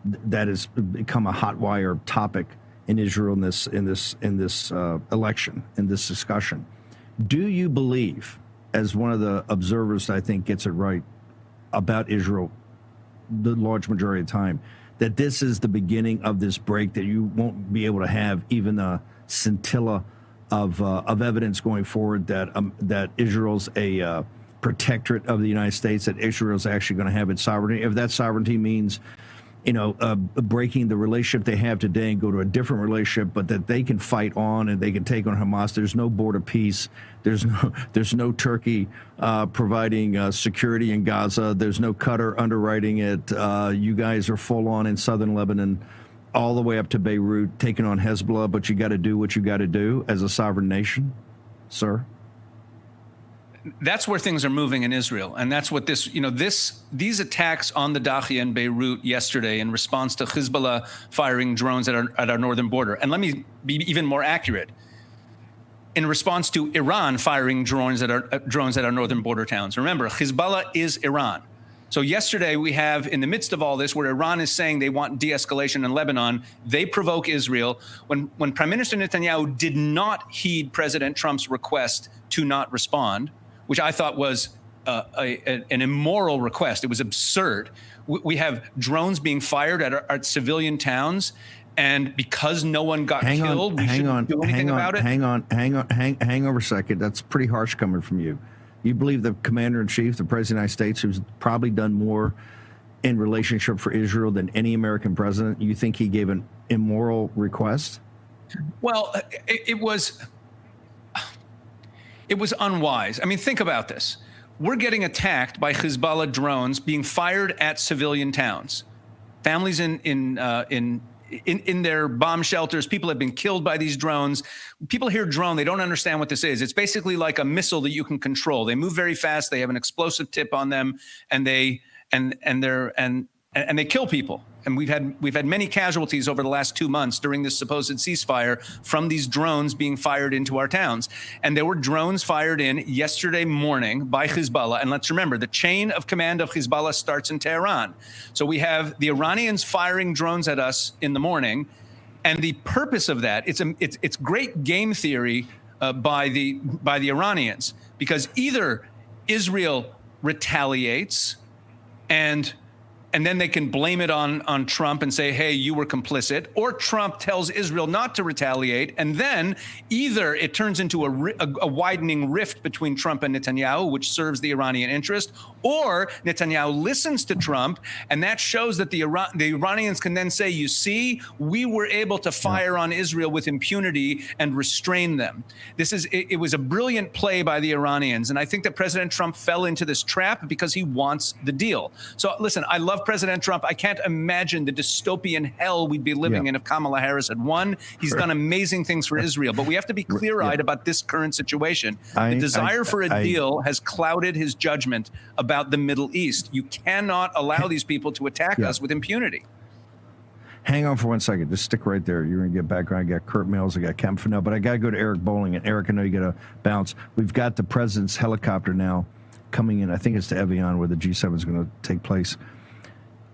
that has become a hot wire topic in Israel in this election, in this discussion. Do you believe, as one of the observers I think gets it right about Israel the large majority of the time, that this is the beginning of this break, that you won't be able to have even a scintilla of evidence going forward that Israel's a protectorate of the United States, that Israel's actually going to have its sovereignty. If that sovereignty means, breaking the relationship they have today and go to a different relationship, but that they can fight on and they can take on Hamas. There's no border peace. There's no Turkey providing security in Gaza. There's no Qatar underwriting it. You guys are full on in southern Lebanon, all the way up to Beirut, taking on Hezbollah. But you got to do what you got to do as a sovereign nation, sir. That's where things are moving in Israel. And that's what these attacks on the Dahiya and Beirut yesterday in response to Hezbollah firing drones at our northern border. And let me be even more accurate. In response to Iran firing drones at our northern border towns. Remember, Hezbollah is Iran. So yesterday we have, in the midst of all this, where Iran is saying they want de-escalation in Lebanon, they provoke Israel. When Prime Minister Netanyahu did not heed President Trump's request to not respond, which I thought was an immoral request. It was absurd. We have drones being fired at civilian towns, and because no one got killed, we shouldn't do anything about it? Hang over a second. That's pretty harsh coming from you. You believe the Commander-in-Chief, the President of the United States, who's probably done more in relationship for Israel than any American president, you think he gave an immoral request? Well, it was unwise. I mean, think about this. We're getting attacked by Hezbollah drones being fired at civilian towns. Families in their bomb shelters. People have been killed by these drones. People hear drone, they don't understand what this is. It's basically like a missile that you can control. They move very fast. They have an explosive tip on them, and they kill people. And we've had many casualties over the last 2 months during this supposed ceasefire from these drones being fired into our towns. And there were drones fired in yesterday morning by Hezbollah. And let's remember, the chain of command of Hezbollah starts in Tehran. So we have the Iranians firing drones at us in the morning. And the purpose of that, it's great game theory by the Iranians, because either Israel retaliates and then they can blame it on Trump and say, hey, you were complicit, or Trump tells Israel not to retaliate, and then either it turns into a widening rift between Trump and Netanyahu, which serves the Iranian interest, or Netanyahu listens to Trump, and that shows that the Iranians can then say, you see, we were able to fire on Israel with impunity and restrain them. It was a brilliant play by the Iranians, and I think that President Trump fell into this trap because he wants the deal. So listen, I love President Trump. I can't imagine the dystopian hell we'd be living in if Kamala Harris had won. He's done amazing things for Israel, but we have to be clear-eyed about this current situation. The desire for a deal has clouded his judgment about the Middle East. You cannot allow these people to attack us with impunity. Hang on for 1 second. Just stick right there. You're going to get background. I got Kurt Mills. I got Kemp now, but I got to go to Eric Bolling. And Eric, I know you got to bounce. We've got the president's helicopter now coming in. I think it's to Evian where the G7 is going to take place.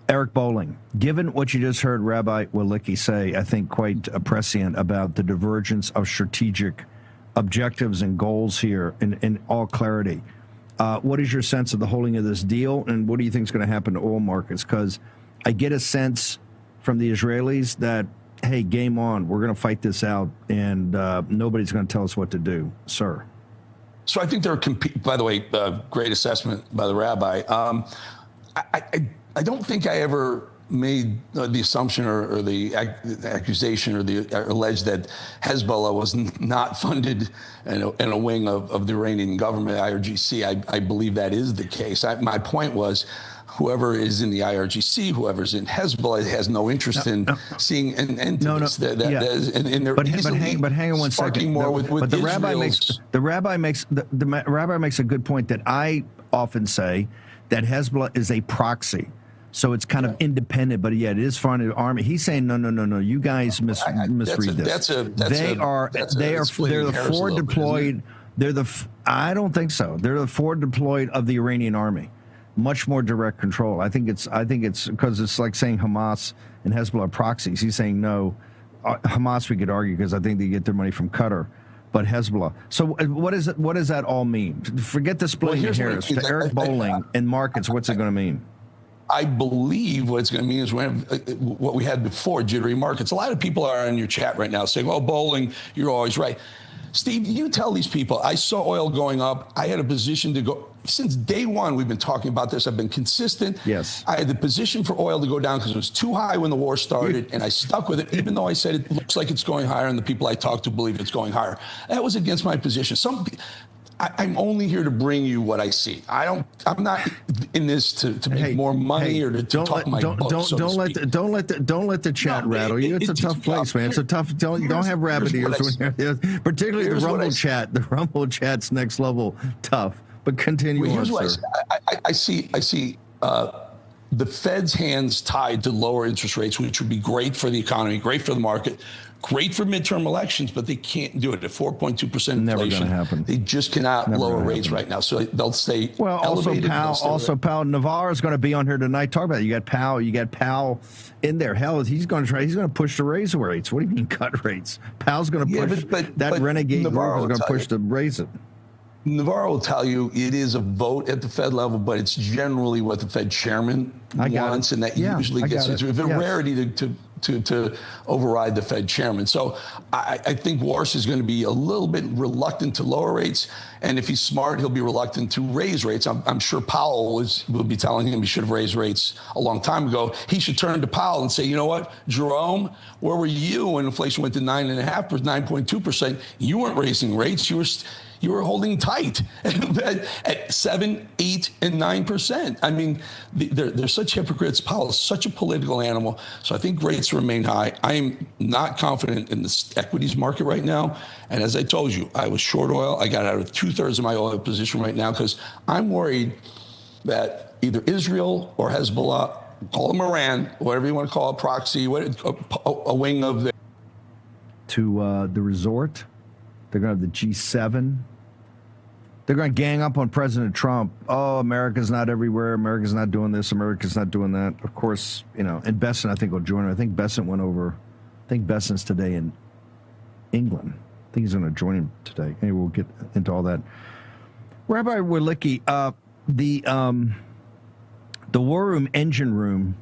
Eric Bolling, given what you just heard Rabbi Walicki say, I think quite prescient about the divergence of strategic objectives and goals here in all clarity. What is your sense of the holding of this deal, and what do you think is going to happen to oil markets? Because I get a sense from the Israelis that, hey, game on, we're going to fight this out, and nobody's going to tell us what to do. Sir. So I think by the way, great assessment by the rabbi. I don't think I ever made the assumption or the accusation or alleged that Hezbollah was not funded in a wing of the Iranian government, IRGC. I believe that is the case. My point was, whoever is in the IRGC, whoever's in Hezbollah has no interest in seeing an end to this. But hang on 1 second. But the rabbi makes a good point that I often say, that Hezbollah is a proxy. So it's kind of independent, but yet it is funded the army. He's saying, no, you guys misread this. They're the forward deployed. I don't think so. They're the forward deployed of the Iranian army. Much more direct control. I think it's because it's like saying Hamas and Hezbollah are proxies. He's saying no. Hamas, we could argue, because I think they get their money from Qatar. But Hezbollah. So what does that all mean? Forget the splitting hairs. To Eric Bolling and markets, what's it going to mean? I believe what it's going to mean is what we had before, jittery markets. A lot of people are in your chat right now saying, "Oh, Bolling, you're always right." Steve, you tell these people, I saw oil going up. I had a position to go. Since day one, we've been talking about this. I've been consistent. Yes. I had the position for oil to go down because it was too high when the war started, and I stuck with it, even though I said it looks like it's going higher, and the people I talk to believe it's going higher. That was against my position. I'm only here to bring you what I see. I'm not in this to make more money or to talk my book. Don't let the chat rattle you. It's a tough place, man. It's a tough. Don't have rabbit ears when you're, particularly the Rumble chat. The Rumble chat's next level tough. But continue on, sir. I see the Fed's hands tied to lower interest rates, which would be great for the economy, great for the market, great for midterm elections, but they can't do it at 4.2% inflation. Never going to happen. They just cannot lower rates right now, so they'll stay elevated. Powell Navarro is going to be on here tonight. Talk about it. You got Powell in there. Hell, he's going to push to raise rates. What do you mean cut rates? Powell's going to push that renegade group is going to push to raise it. Navarro will tell you it is a vote at the Fed level, but it's generally what the Fed chairman wants, and that usually gets into a rarity to override the Fed chairman. So I think Walsh is going to be a little bit reluctant to lower rates, and if he's smart, he'll be reluctant to raise rates. I'm sure Powell will be telling him he should have raised rates a long time ago. He should turn to Powell and say, you know what, Jerome, where were you when inflation went to 9.2%? You weren't raising rates. You were holding tight at 7, 8, and 9%. I mean, they're such hypocrites. Powell is such a political animal. So I think rates remain high. I am not confident in the equities market right now. And as I told you, I was short oil. I got out of 2/3 of my oil position right now because I'm worried that either Israel or Hezbollah, call them Iran, whatever you want to call it, proxy, a wing of the... To the resort. They're going to have the G7. They're going to gang up on President Trump. Oh, America's not everywhere. America's not doing this. America's not doing that. Of course, and Besson, I think, will join him. I think Besson went over. I think Besson's today in England. I think he's going to join him today. Maybe we'll get into all that. Rabbi Wielicki, the War Room Engine Room,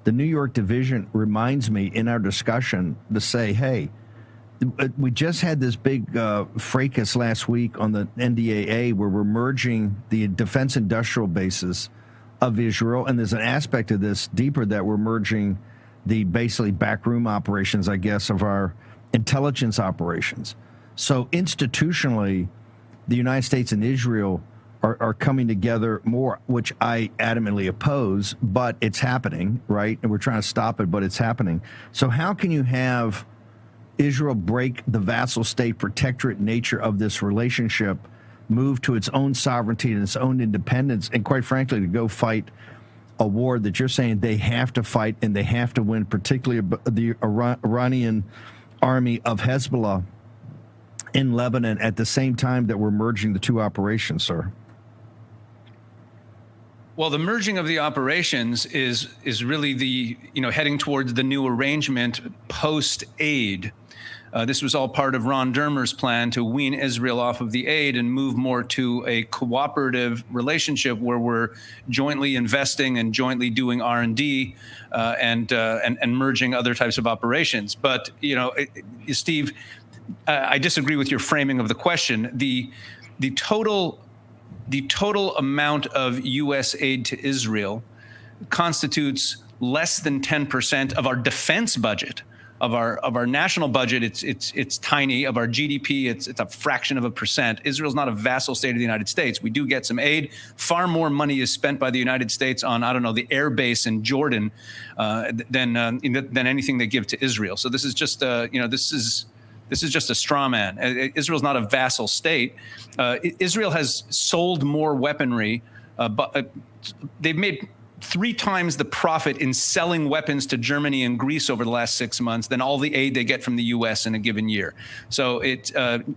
the New York division reminds me in our discussion to say, hey, we just had this big fracas last week on the NDAA where we're merging the defense industrial bases of Israel. And there's an aspect of this deeper that we're merging the basically backroom operations, I guess, of our intelligence operations. So institutionally, the United States and Israel are coming together more, which I adamantly oppose, but it's happening, right? And we're trying to stop it, but it's happening. So how can you have Israel break the vassal state protectorate nature of this relationship, move to its own sovereignty and its own independence, and quite frankly, to go fight a war that you're saying they have to fight and they have to win, particularly the Iranian army of Hezbollah in Lebanon at the same time that we're merging the two operations, sir? Well, the merging of the operations is really the, heading towards the new arrangement post-aid. This was all part of Ron Dermer's plan to wean Israel off of the aid and move more to a cooperative relationship where we're jointly investing and jointly doing R&D and merging other types of operations. But, Steve, I disagree with your framing of the question. The total amount of U.S. aid to Israel constitutes less than 10% of our defense budget. Of our national budget, it's tiny. Of our GDP, it's a fraction of a percent. Israel's not a vassal state of the United States. We do get some aid. Far more money is spent by the United States on, the air base in Jordan than anything they give to Israel. So this is just this is just a straw man. Israel's not a vassal state. Israel has sold more weaponry, but they've made 3 times the profit in selling weapons to Germany and Greece over the last 6 months than all the aid they get from the U.S. in a given year. So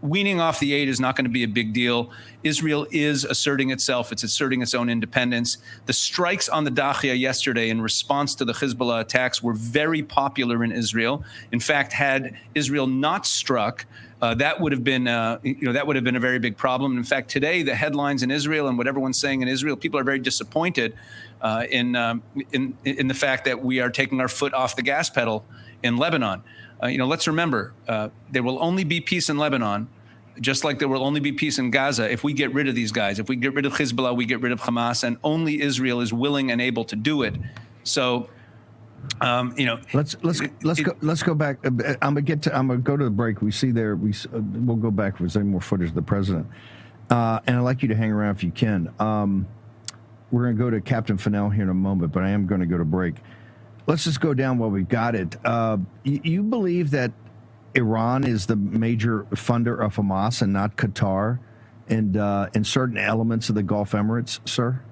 weaning off the aid is not going to be a big deal. Israel is asserting itself. It's asserting its own independence. The strikes on the Dahia yesterday in response to the Hezbollah attacks were very popular in Israel. In fact, had Israel not struck, that would have been, that would have been a very big problem. In fact, today the headlines in Israel and what everyone's saying in Israel, people are very disappointed in the fact that we are taking our foot off the gas pedal in Lebanon. Let's remember, there will only be peace in Lebanon, just like there will only be peace in Gaza if we get rid of these guys. If we get rid of Hezbollah, we get rid of Hamas, and only Israel is willing and able to do it. So. Let's go back. I'm gonna go to the break. We see there. We'll go back if there's any more footage of the president. And I'd like you to hang around if you can. We're gonna go to Captain Fennell here in a moment, but I am going to go to break. Let's just go down while we've got it. You believe that Iran is the major funder of Hamas and not Qatar, and in certain elements of the Gulf Emirates, sir?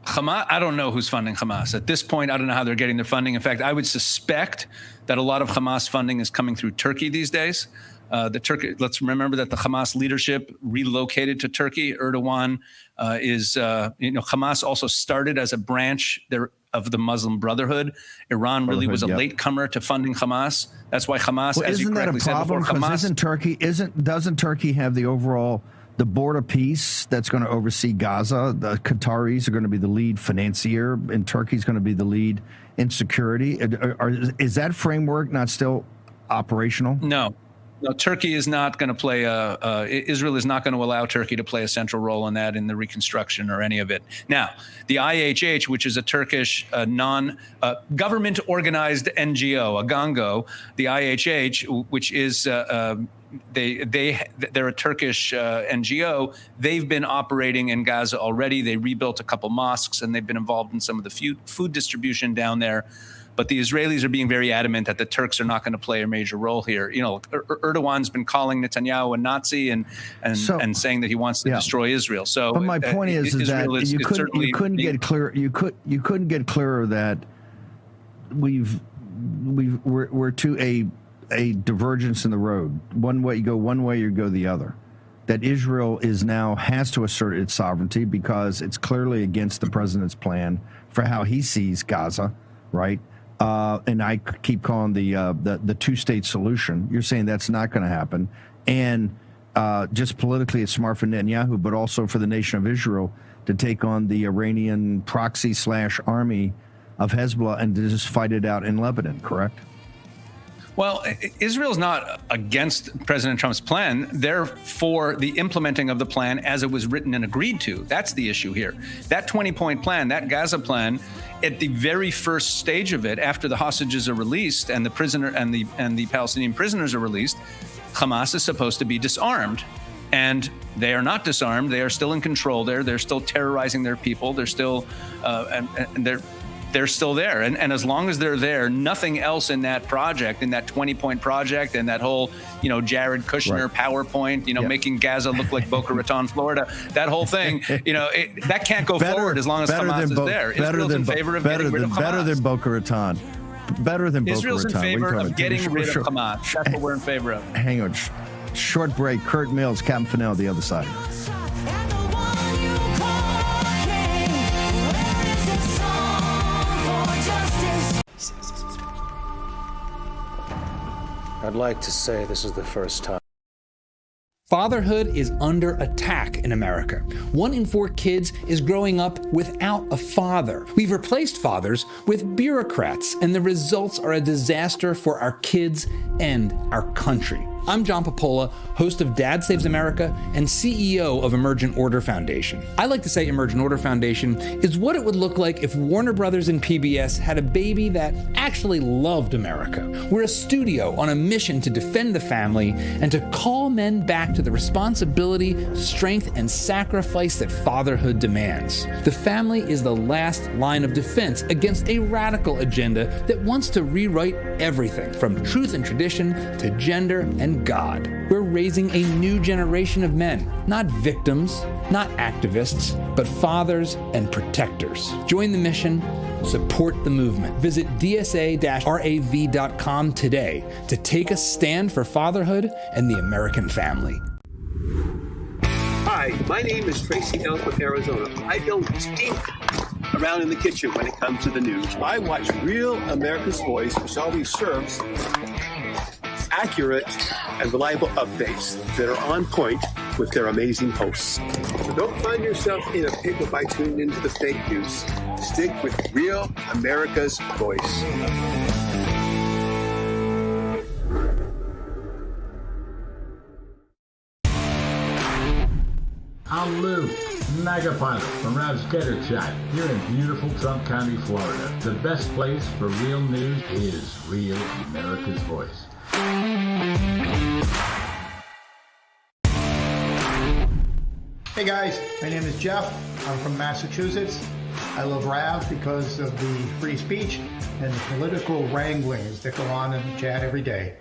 Hamas, I don't know who's funding Hamas. At this point, I don't know how they're getting their funding. In fact, I would suspect that a lot of Hamas funding is coming through Turkey these days. Let's remember that the Hamas leadership relocated to Turkey. Erdogan Hamas also started as a branch of the Muslim Brotherhood. Iran really was a latecomer to funding Hamas. That's why Hamas, as you correctly said before, doesn't Turkey have the board of peace that's going to oversee Gaza? The Qataris are going to be the lead financier, and Turkey's going to be the lead in security. Is that framework not still operational? No, Turkey is not going to play Israel is not going to allow Turkey to play a central role in that, in the reconstruction or any of it. Now, the IHH, which is a Turkish non-government organized NGO, a Gongo, the IHH, which is they're a Turkish NGO. They've been operating in Gaza already. They rebuilt a couple mosques, and they've been involved in some of the food distribution down there. But the Israelis are being very adamant that the Turks are not going to play a major role here. Erdogan's been calling Netanyahu a Nazi and saying that he wants to destroy Israel. So, but my point is that you couldn't get clear. You couldn't get clearer that we're to a divergence in the road. One way you go one way, you go the other. That Israel has to assert its sovereignty because it's clearly against the president's plan for how he sees Gaza, right? And I keep calling the two-state solution. You're saying that's not going to happen. And just politically, it's smart for Netanyahu, but also for the nation of Israel to take on the Iranian proxy/army of Hezbollah and to just fight it out in Lebanon, correct? Well, Israel's not against President Trump's plan. They're for the implementing of the plan as it was written and agreed to. That's the issue here. That 20-point plan, that Gaza plan, at the very first stage of it, after the hostages are released and the Palestinian prisoners are released, Hamas is supposed to be disarmed. And they are not disarmed. They are still in control there. They're still terrorizing their people. They're still, they're still there. And as long as they're there, nothing else in that project, in that 20-point project, and that whole, Jared Kushner PowerPoint, making Gaza look like Boca Raton, Florida, that whole thing, that can't go forward as long as Hamas is there. Israel's in favor of getting rid of Hamas. Better than Boca Raton. Better than Boca Raton. Israel's in favor of getting rid of Hamas. That's what we're in favor of. Hang on. Short break. Kurt Mills, Captain Fennell, the other side. I'd like to say this is the first time. Fatherhood is under attack in America. 1 in 4 kids is growing up without a father. We've replaced fathers with bureaucrats, and the results are a disaster for our kids and our country. I'm John Popola, host of Dad Saves America and CEO of Emergent Order Foundation. I like to say Emergent Order Foundation is what it would look like if Warner Brothers and PBS had a baby that actually loved America. We're a studio on a mission to defend the family and to call men back to the responsibility, strength, and sacrifice that fatherhood demands. The family is the last line of defense against a radical agenda that wants to rewrite everything from truth and tradition to gender and God. We're raising a new generation of men, not victims, not activists, but fathers and protectors. Join the mission, support the movement. Visit dsa-rav.com today to take a stand for fatherhood and the American family. Hi, my name is Tracy L. from Arizona. I don't stink around in the kitchen when it comes to the news. I watch Real America's Voice, which always serves accurate and reliable updates that are on point with their amazing hosts. So don't find yourself in a pickle by tuning into the fake news. Stick with Real America's Voice. I'm Lou, MAGA pilot from Rav's Gator Chat here in beautiful Trump County, Florida. The best place for real news is Real America's Voice. Hey guys, my name is Jeff. I'm from Massachusetts. I love Rav because of the free speech and the political wranglings that go on in the chat every day.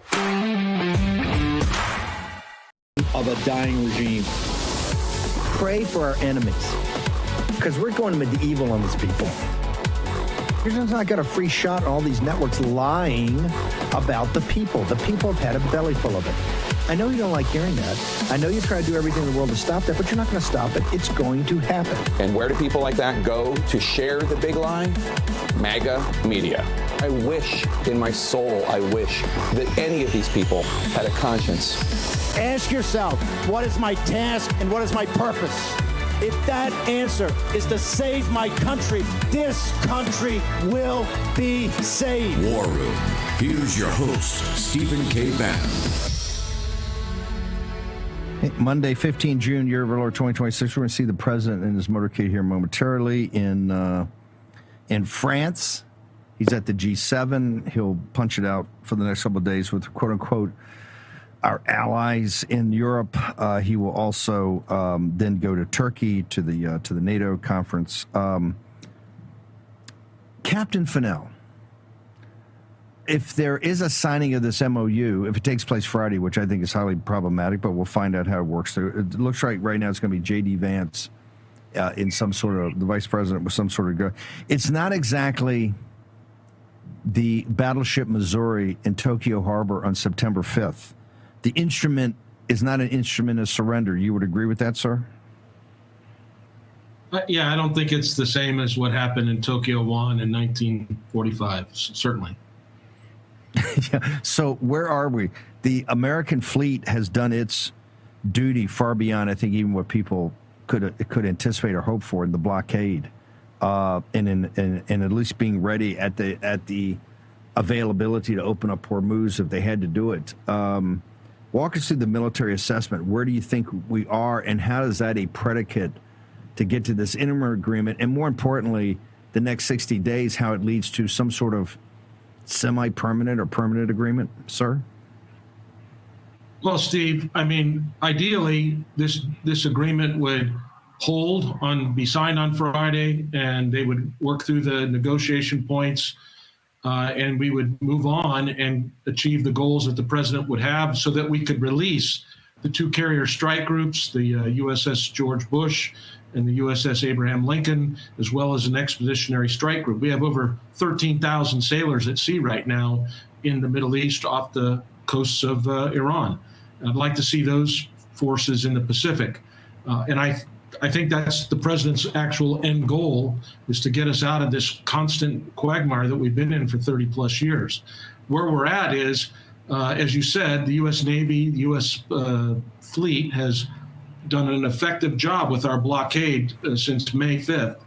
Of a dying regime. Pray for our enemies, because we're going medieval on these people. You're just not got a free shot on all these networks lying about the people. The people have had a belly full of it. I know you don't like hearing that. I know you try to do everything in the world to stop that, but you're not going to stop it. It's going to happen. And where do people like that go to share the big lie? MAGA media. I wish in my soul, I wish that any of these people had a conscience. Ask yourself, what is my task and what is my purpose? If that answer is to save my country, this country will be saved. War Room. Here's your host, Stephen K. Bannon. Monday, 15 June, year of our Lord 2026. We're going to see the president in his motorcade here momentarily in France. He's at the G7. He'll punch it out for the next couple of days with, quote unquote, our allies in Europe. He will also then go to Turkey to the NATO conference. Captain Fennell, if there is a signing of this MOU, if it takes place Friday, which I think is highly problematic, but we'll find out how it works. It looks like right now it's going to be J.D. Vance in some sort of, the vice president with some sort of, it's not exactly the battleship Missouri in Tokyo Harbor on September 5th. The instrument is not an instrument of surrender. You would agree with that, sir? Yeah, I don't think it's the same as what happened in Tokyo 1 in 1945, certainly. Yeah. So where are we? The American fleet has done its duty far beyond, I think, even what people could anticipate or hope for in the blockade, and at least being ready at the availability to open up Hormuz if they had to do it. Walk us through the military assessment. Where do you think we are, and how is that a predicate to get to this interim agreement? And more importantly, the next 60 days, how it leads to some sort of semi-permanent or permanent agreement, sir? Well, Steve, I mean, ideally, this agreement would be signed on Friday, and they would work through the negotiation points, and we would move on and achieve the goals that the president would have so that we could release the two carrier strike groups, the USS George Bush and the USS Abraham Lincoln, as well as an expeditionary strike group. We have over 13,000 sailors at sea right now in the Middle East off the coasts of Iran. I'd like to see those forces in the Pacific. And I think that's the president's actual end goal, is to get us out of this constant quagmire that we've been in for 30 plus years. Where we're at is, as you said, the U.S. Navy, the U.S. fleet has done an effective job with our blockade since May 5th.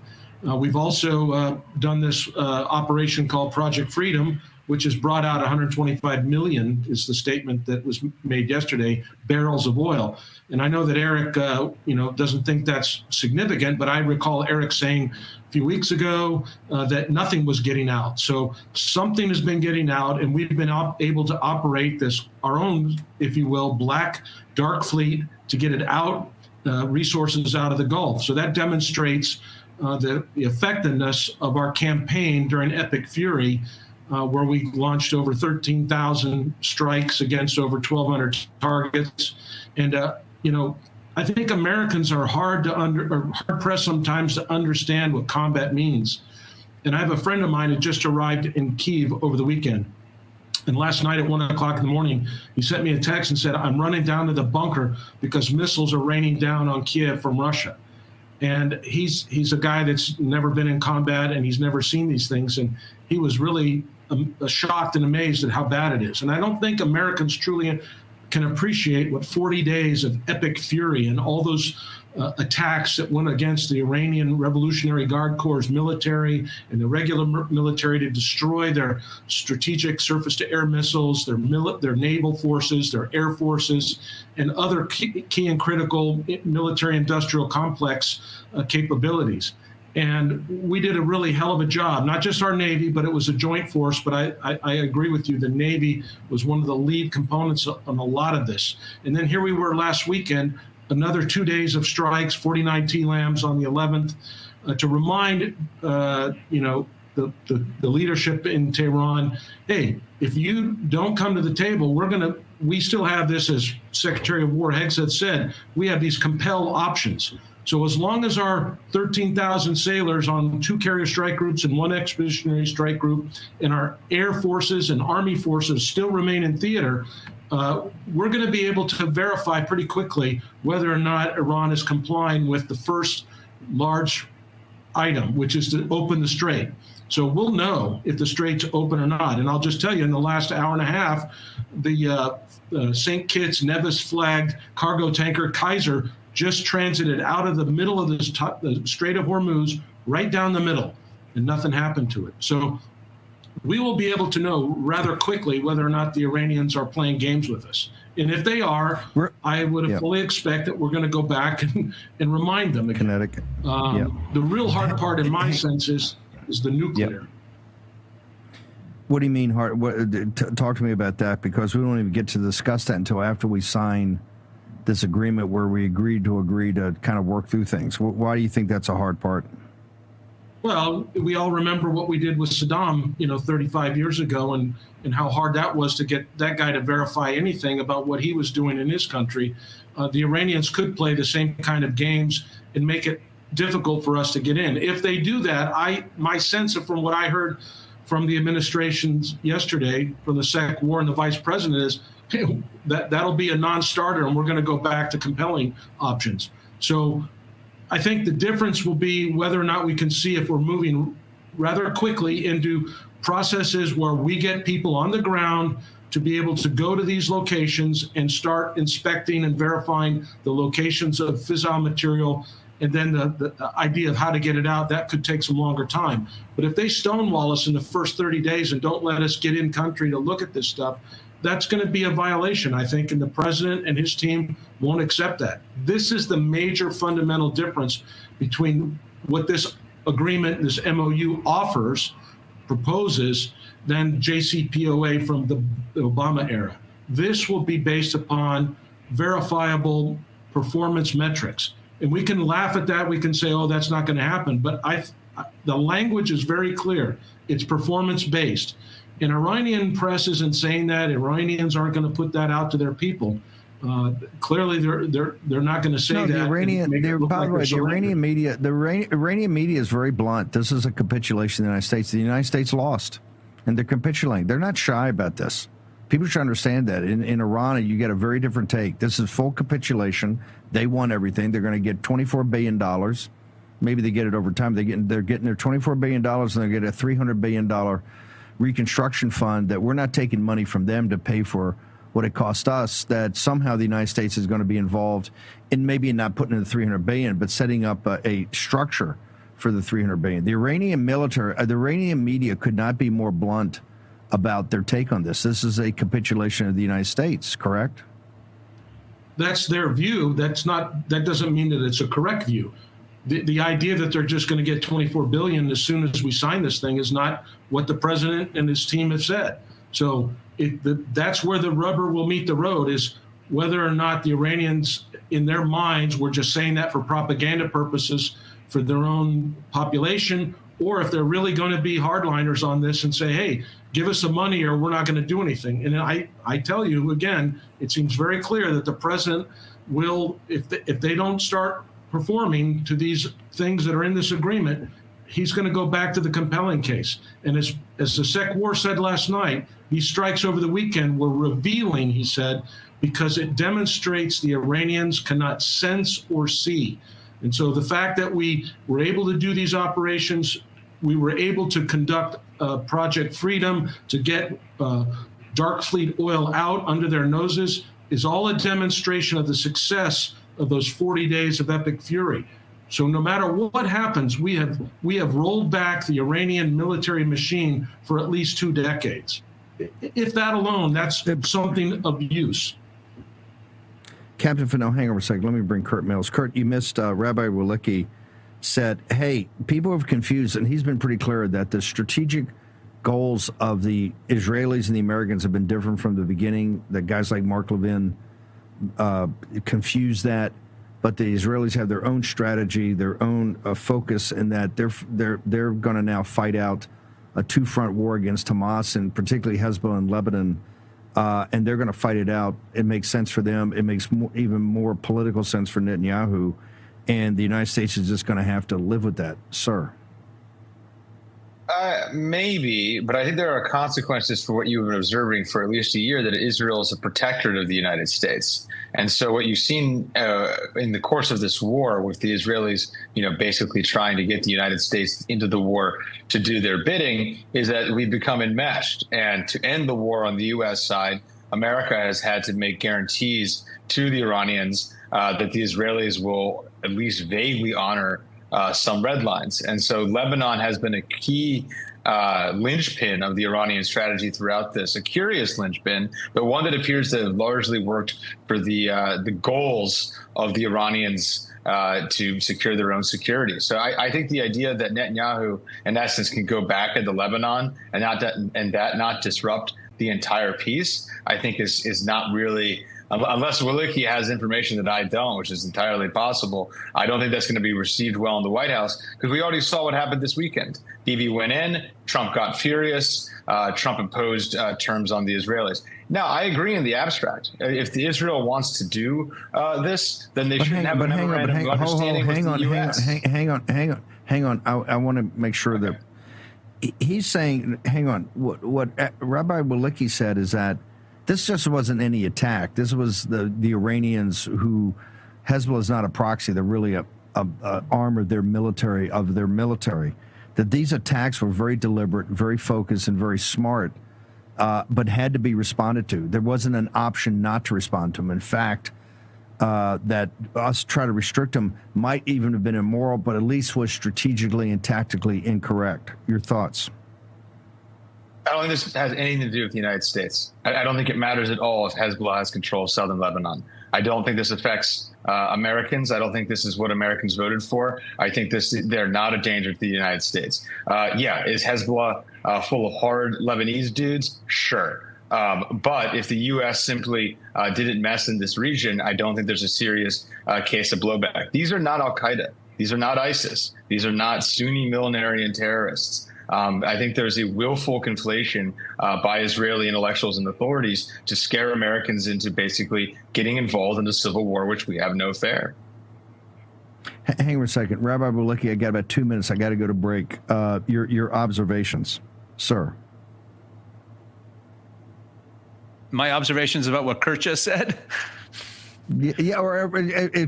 We've also done this operation called Project Freedom, which has brought out 125 million, is the statement that was made yesterday, barrels of oil. And I know that Eric, doesn't think that's significant, but I recall Eric saying a few weeks ago that nothing was getting out. So something has been getting out, and we've been able to operate our own, if you will, black, dark fleet to get it out, resources out of the Gulf. So that demonstrates the effectiveness of our campaign during Epic Fury, where we launched over 13,000 strikes against over 1,200 targets. And, I think Americans are hard pressed sometimes to understand what combat means. And I have a friend of mine who just arrived in Kyiv over the weekend. And last night at 1 o'clock in the morning, he sent me a text and said, I'm running down to the bunker because missiles are raining down on Kyiv from Russia. And he's a guy that's never been in combat, and he's never seen these things. And he was really shocked and amazed at how bad it is. And I don't think Americans truly can appreciate what 40 days of epic fury and all those attacks that went against the Iranian Revolutionary Guard Corps' military and the regular military to destroy their strategic surface-to-air missiles, their naval forces, their air forces, and other key and critical military-industrial complex capabilities. And we did a really hell of a job, not just our Navy, but it was a joint force. But I agree with you. The Navy was one of the lead components on a lot of this. And then here we were last weekend, another 2 days of strikes, 49 TLAMs on the 11th, to remind, the leadership in Tehran, hey, if you don't come to the table, we still have this, as Secretary of War Hegseth said, we have these compel options. So as long as our 13,000 sailors on 2 carrier strike groups and 1 expeditionary strike group and our air forces and army forces still remain in theater, we're going to be able to verify pretty quickly whether or not Iran is complying with the first large item, which is to open the strait. So we'll know if the strait's open or not. And I'll just tell you, in the last hour and a half, the St. Kitts Nevis flagged cargo tanker Kaiser just transited out of the middle of the Strait of Hormuz, right down the middle, and nothing happened to it. So we will be able to know rather quickly whether or not the Iranians are playing games with us. And if they are, I would fully expect that we're going to go back and remind them again. Connecticut. The real hard part, in my sense, is the nuclear. What do you mean hard? Talk to me about that, because we won't even get to discuss that until after we sign this agreement where we agreed to kind of work through things. Why do you think that's a hard part? Well, we all remember what we did with Saddam, 35 years ago, and how hard that was to get that guy to verify anything about what he was doing in his country. The Iranians could play the same kind of games and make it difficult for us to get in. If they do that, my sense from what I heard from the administrations yesterday, from the Sec War and the vice president, is that'll be a non-starter, and we're going to go back to compelling options. So I think the difference will be whether or not we can see if we're moving rather quickly into processes where we get people on the ground to be able to go to these locations and start inspecting and verifying the locations of fissile material. And then the idea of how to get it out, that could take some longer time. But if they stonewall us in the first 30 days and don't let us get in country to look at this stuff, that's going to be a violation, I think, and the president and his team won't accept that. This is the major fundamental difference between what this agreement, this MOU proposes, than JCPOA from the Obama era. This will be based upon verifiable performance metrics. And we can laugh at that. We can say, oh, that's not going to happen. But the language is very clear. It's performance-based. And Iranian press isn't saying that. Iranians aren't going to put that out to their people. Clearly, they're not going to say that. The Iranian media is very blunt. This is a capitulation of the United States. The United States lost, and they're capitulating. They're not shy about this. People should understand that. In Iran, you get a very different take. This is full capitulation. They won everything. They're going to get $24 billion. Maybe they get it over time. They're getting their $24 billion, and they get a $300 billion reconstruction fund that we're not taking money from them to pay for what it cost us, that somehow the United States is going to be involved in maybe not putting in the $300 billion, but setting up a structure for the $300 billion. The Iranian military, the Iranian media could not be more blunt about their take on this. This is a capitulation of the United States, correct? That's their view. That doesn't mean that it's a correct view. The idea that they're just going to get $24 billion as soon as we sign this thing is not what the president and his team have said. So that's where the rubber will meet the road, is whether or not the Iranians, in their minds, were just saying that for propaganda purposes for their own population, or if they're really going to be hardliners on this and say, hey, give us the money or we're not going to do anything. And I tell you, again, it seems very clear that the president will, if they don't start performing to these things that are in this agreement, he's going to go back to the compelling case. And as the Sec War said last night, these strikes over the weekend were revealing, he said, because it demonstrates the Iranians cannot sense or see. And so the fact that we were able to do these operations we were able to conduct Project Freedom to get dark fleet oil out under their noses is all a demonstration of the success of those 40 days of epic fury. So no matter what happens, we have rolled back the Iranian military machine for at least 2 decades. If that alone, that's something of use. Captain Fennell, hang on a second. Let me bring Kurt Mills. Kurt, you missed Rabbi Walicki said, hey, people are confused, and he's been pretty clear that the strategic goals of the Israelis and the Americans have been different from the beginning, that guys like Mark Levin confuse that, but the Israelis have their own strategy, their own focus, and that they're going to now fight out a two-front war against Hamas and particularly Hezbollah in Lebanon, and they're going to fight it out. It makes sense for them. It makes even more political sense for Netanyahu, and the United States is just going to have to live with that, sir. Maybe, but I think there are consequences for what you've been observing for at least a year, that Israel is a protectorate of the United States. And so what you've seen in the course of this war with the Israelis, basically trying to get the United States into the war to do their bidding, is that we've become enmeshed. And to end the war on the U.S. side, America has had to make guarantees to the Iranians that the Israelis will at least vaguely honor some red lines. And so Lebanon has been a key linchpin of the Iranian strategy throughout this, a curious linchpin, but one that appears to have largely worked for the goals of the Iranians to secure their own security. So I think the idea that Netanyahu, in essence, can go back into Lebanon and not disrupt the entire peace, I think is not really, unless Walicki has information that I don't, which is entirely possible, I don't think that's going to be received well in the White House, because we already saw what happened this weekend. Bibi went in, Trump got furious, Trump imposed terms on the Israelis. Now, I agree in the abstract. If Israel wants to do this, then they shouldn't have a memorandum of understanding with the U.S. Hang on. I want to make sure that he's saying, hang on, what Rabbi Walicki said is that this just wasn't any attack. This was the Iranians who, Hezbollah is not a proxy. They're really a arm of their military, that these attacks were very deliberate, very focused, and very smart, but had to be responded to. There wasn't an option not to respond to them. In fact, that us try to restrict them might even have been immoral, but at least was strategically and tactically incorrect. Your thoughts? I don't think this has anything to do with the United States. I don't think it matters at all if Hezbollah has control of southern Lebanon. I don't think this affects Americans. I don't think this is what Americans voted for. I think they're not a danger to the United States. Is Hezbollah full of hard Lebanese dudes? Sure. But if the U.S. simply didn't mess in this region, I don't think there's a serious case of blowback. These are not al-Qaeda. These are not ISIS. These are not Sunni millenarian terrorists. I think there's a willful conflation by Israeli intellectuals and authorities to scare Americans into basically getting involved in a civil war, which we have no fair. Hang on a second. Rabbi Walicki, I got about 2 minutes. I got to go to break. Your observations, sir. My observations about what Kurt just said? Or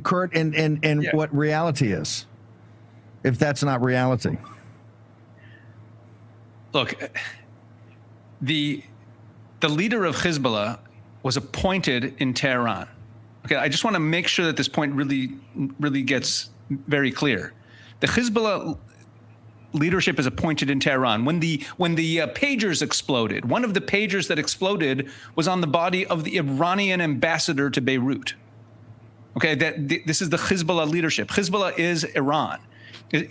Kurt, and what reality is, if that's not reality. Look, the leader of Hezbollah was appointed in Tehran. Okay, I just want to make sure that this point really gets very clear. The Hezbollah leadership is appointed in Tehran. When the pagers exploded, one of the pagers that exploded was on the body of the Iranian ambassador to Beirut. Okay, this is the Hezbollah leadership. Hezbollah is Iran. It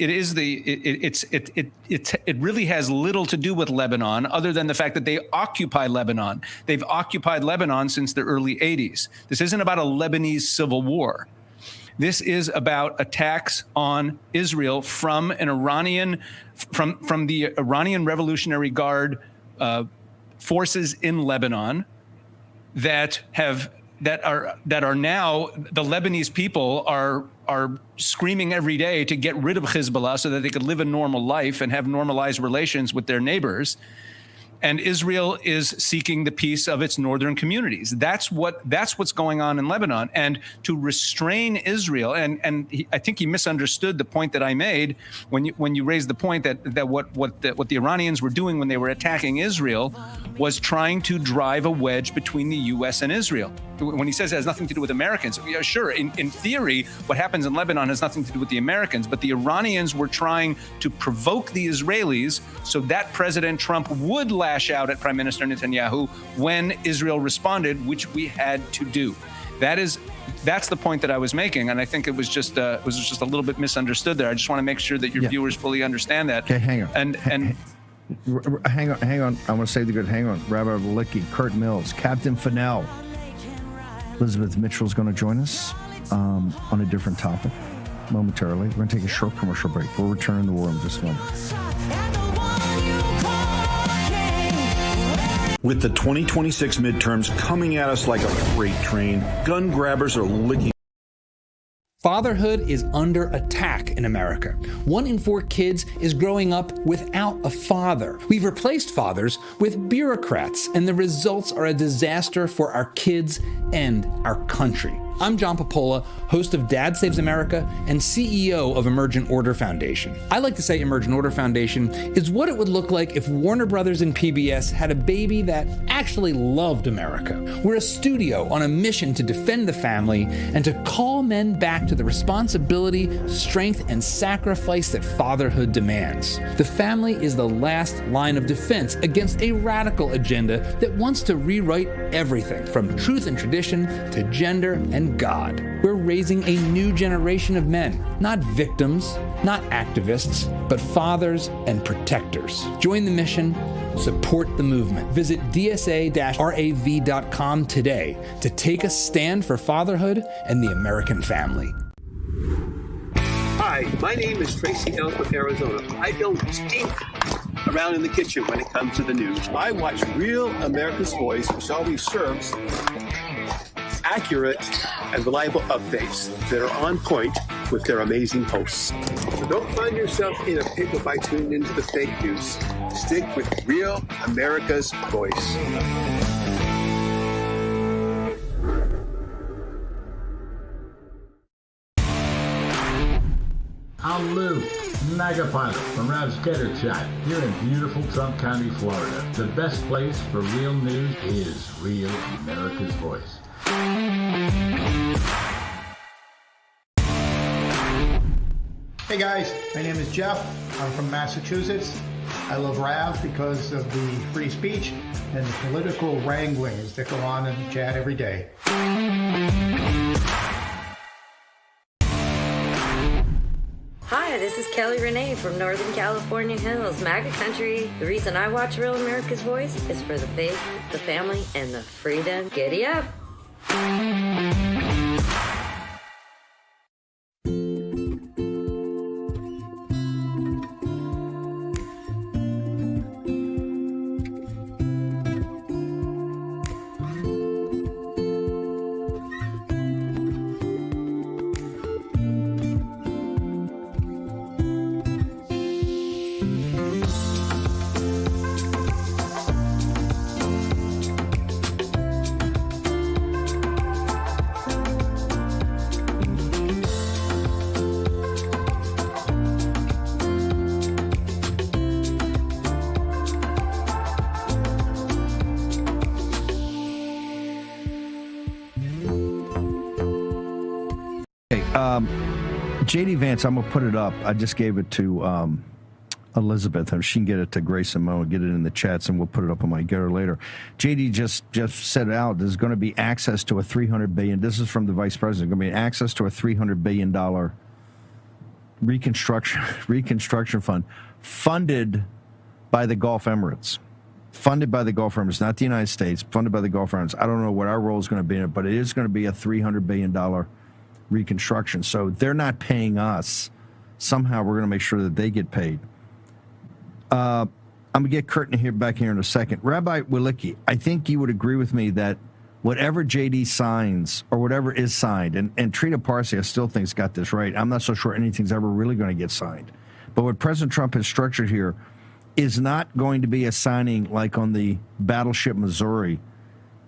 really has little to do with Lebanon, other than the fact that they occupy Lebanon. They've occupied Lebanon since the early 80s. This isn't about a Lebanese civil war. This is about attacks on Israel from the Iranian Revolutionary Guard forces in Lebanon that are now, the Lebanese people are screaming every day to get rid of Hezbollah so that they could live a normal life and have normalized relations with their neighbors. and Israel is seeking the peace of its northern communities. That's what's going on in Lebanon. And to restrain Israel, I think he misunderstood the point that I made when you raised the point that what the Iranians were doing when they were attacking Israel was trying to drive a wedge between the U.S. and Israel. When he says it has nothing to do with Americans, yeah, sure, in theory, what happens in Lebanon has nothing to do with the Americans, but the Iranians were trying to provoke the Israelis so that President Trump would lash out at Prime Minister Netanyahu when Israel responded, which we had to do. That's the point that I was making, and I think it was just a little bit misunderstood there. I just want to make sure that your viewers fully understand that. Okay, hang on. And hang on. I want to say the good. Hang on. Rabbi Licky, Kurt Mills, Captain Fennell, Elizabeth Mitchell's going to join us on a different topic momentarily. We're going to take a short commercial break. We'll return to the war in just a moment. With the 2026 midterms coming at us like a freight train, gun grabbers are licking. Fatherhood is under attack in America. 1 in 4 kids is growing up without a father. We've replaced fathers with bureaucrats, and the results are a disaster for our kids and our country. I'm John Popola, host of Dad Saves America and CEO of Emergent Order Foundation. I like to say Emergent Order Foundation is what it would look like if Warner Brothers and PBS had a baby that actually loved America. We're a studio on a mission to defend the family and to call men back to the responsibility, strength, and sacrifice that fatherhood demands. The family is the last line of defense against a radical agenda that wants to rewrite everything from truth and tradition to gender and God. We're raising a new generation of men, not victims, not activists, but fathers and protectors. Join the mission, support the movement. Visit dsa-rav.com today to take a stand for fatherhood and the American family. Hi, my name is Tracy L. from Arizona. I don't stink around in the kitchen when it comes to the news. I watch Real America's Voice, which always serves accurate and reliable updates that are on point with their amazing hosts. So don't find yourself in a pickle by tuning into the fake news. Stick with Real America's Voice. I'm Lou, MAGA pilot from Rav's Getter Chat here in beautiful Trump County, Florida. The best place for real news is Real America's Voice. Hey guys, my name is Jeff. I'm from Massachusetts. I love Rav because of the free speech and the political wranglings that go on in the chat every day. Hi, this is Kelly Renee from Northern California Hills, MAGA country. The reason I watch Real America's Voice is for the faith, the family, and the freedom. Giddy up! JD Vance, I'm going to put it up. I just gave it to Elizabeth. If she can get it to Grace and Mo and get it in the chats, and we'll put it up on my getter later. JD just set it out. There's going to be access to a $300 billion. This is from the vice president. Going to be access to a $300 billion reconstruction fund funded by the Gulf Emirates. Funded by the Gulf Emirates, not the United States, funded by the Gulf Emirates. I don't know what our role is going to be in it, but it is going to be a $300 billion reconstruction. So they're not paying us. Somehow we're going to make sure that they get paid. I'm going to get Kurt back here in a second. Rabbi Wilicki, I think you would agree with me that whatever JD signs or whatever is signed, and Trina Parsi, I still think has got this right. I'm not so sure anything's ever really going to get signed. But what President Trump has structured here is not going to be a signing like on the battleship Missouri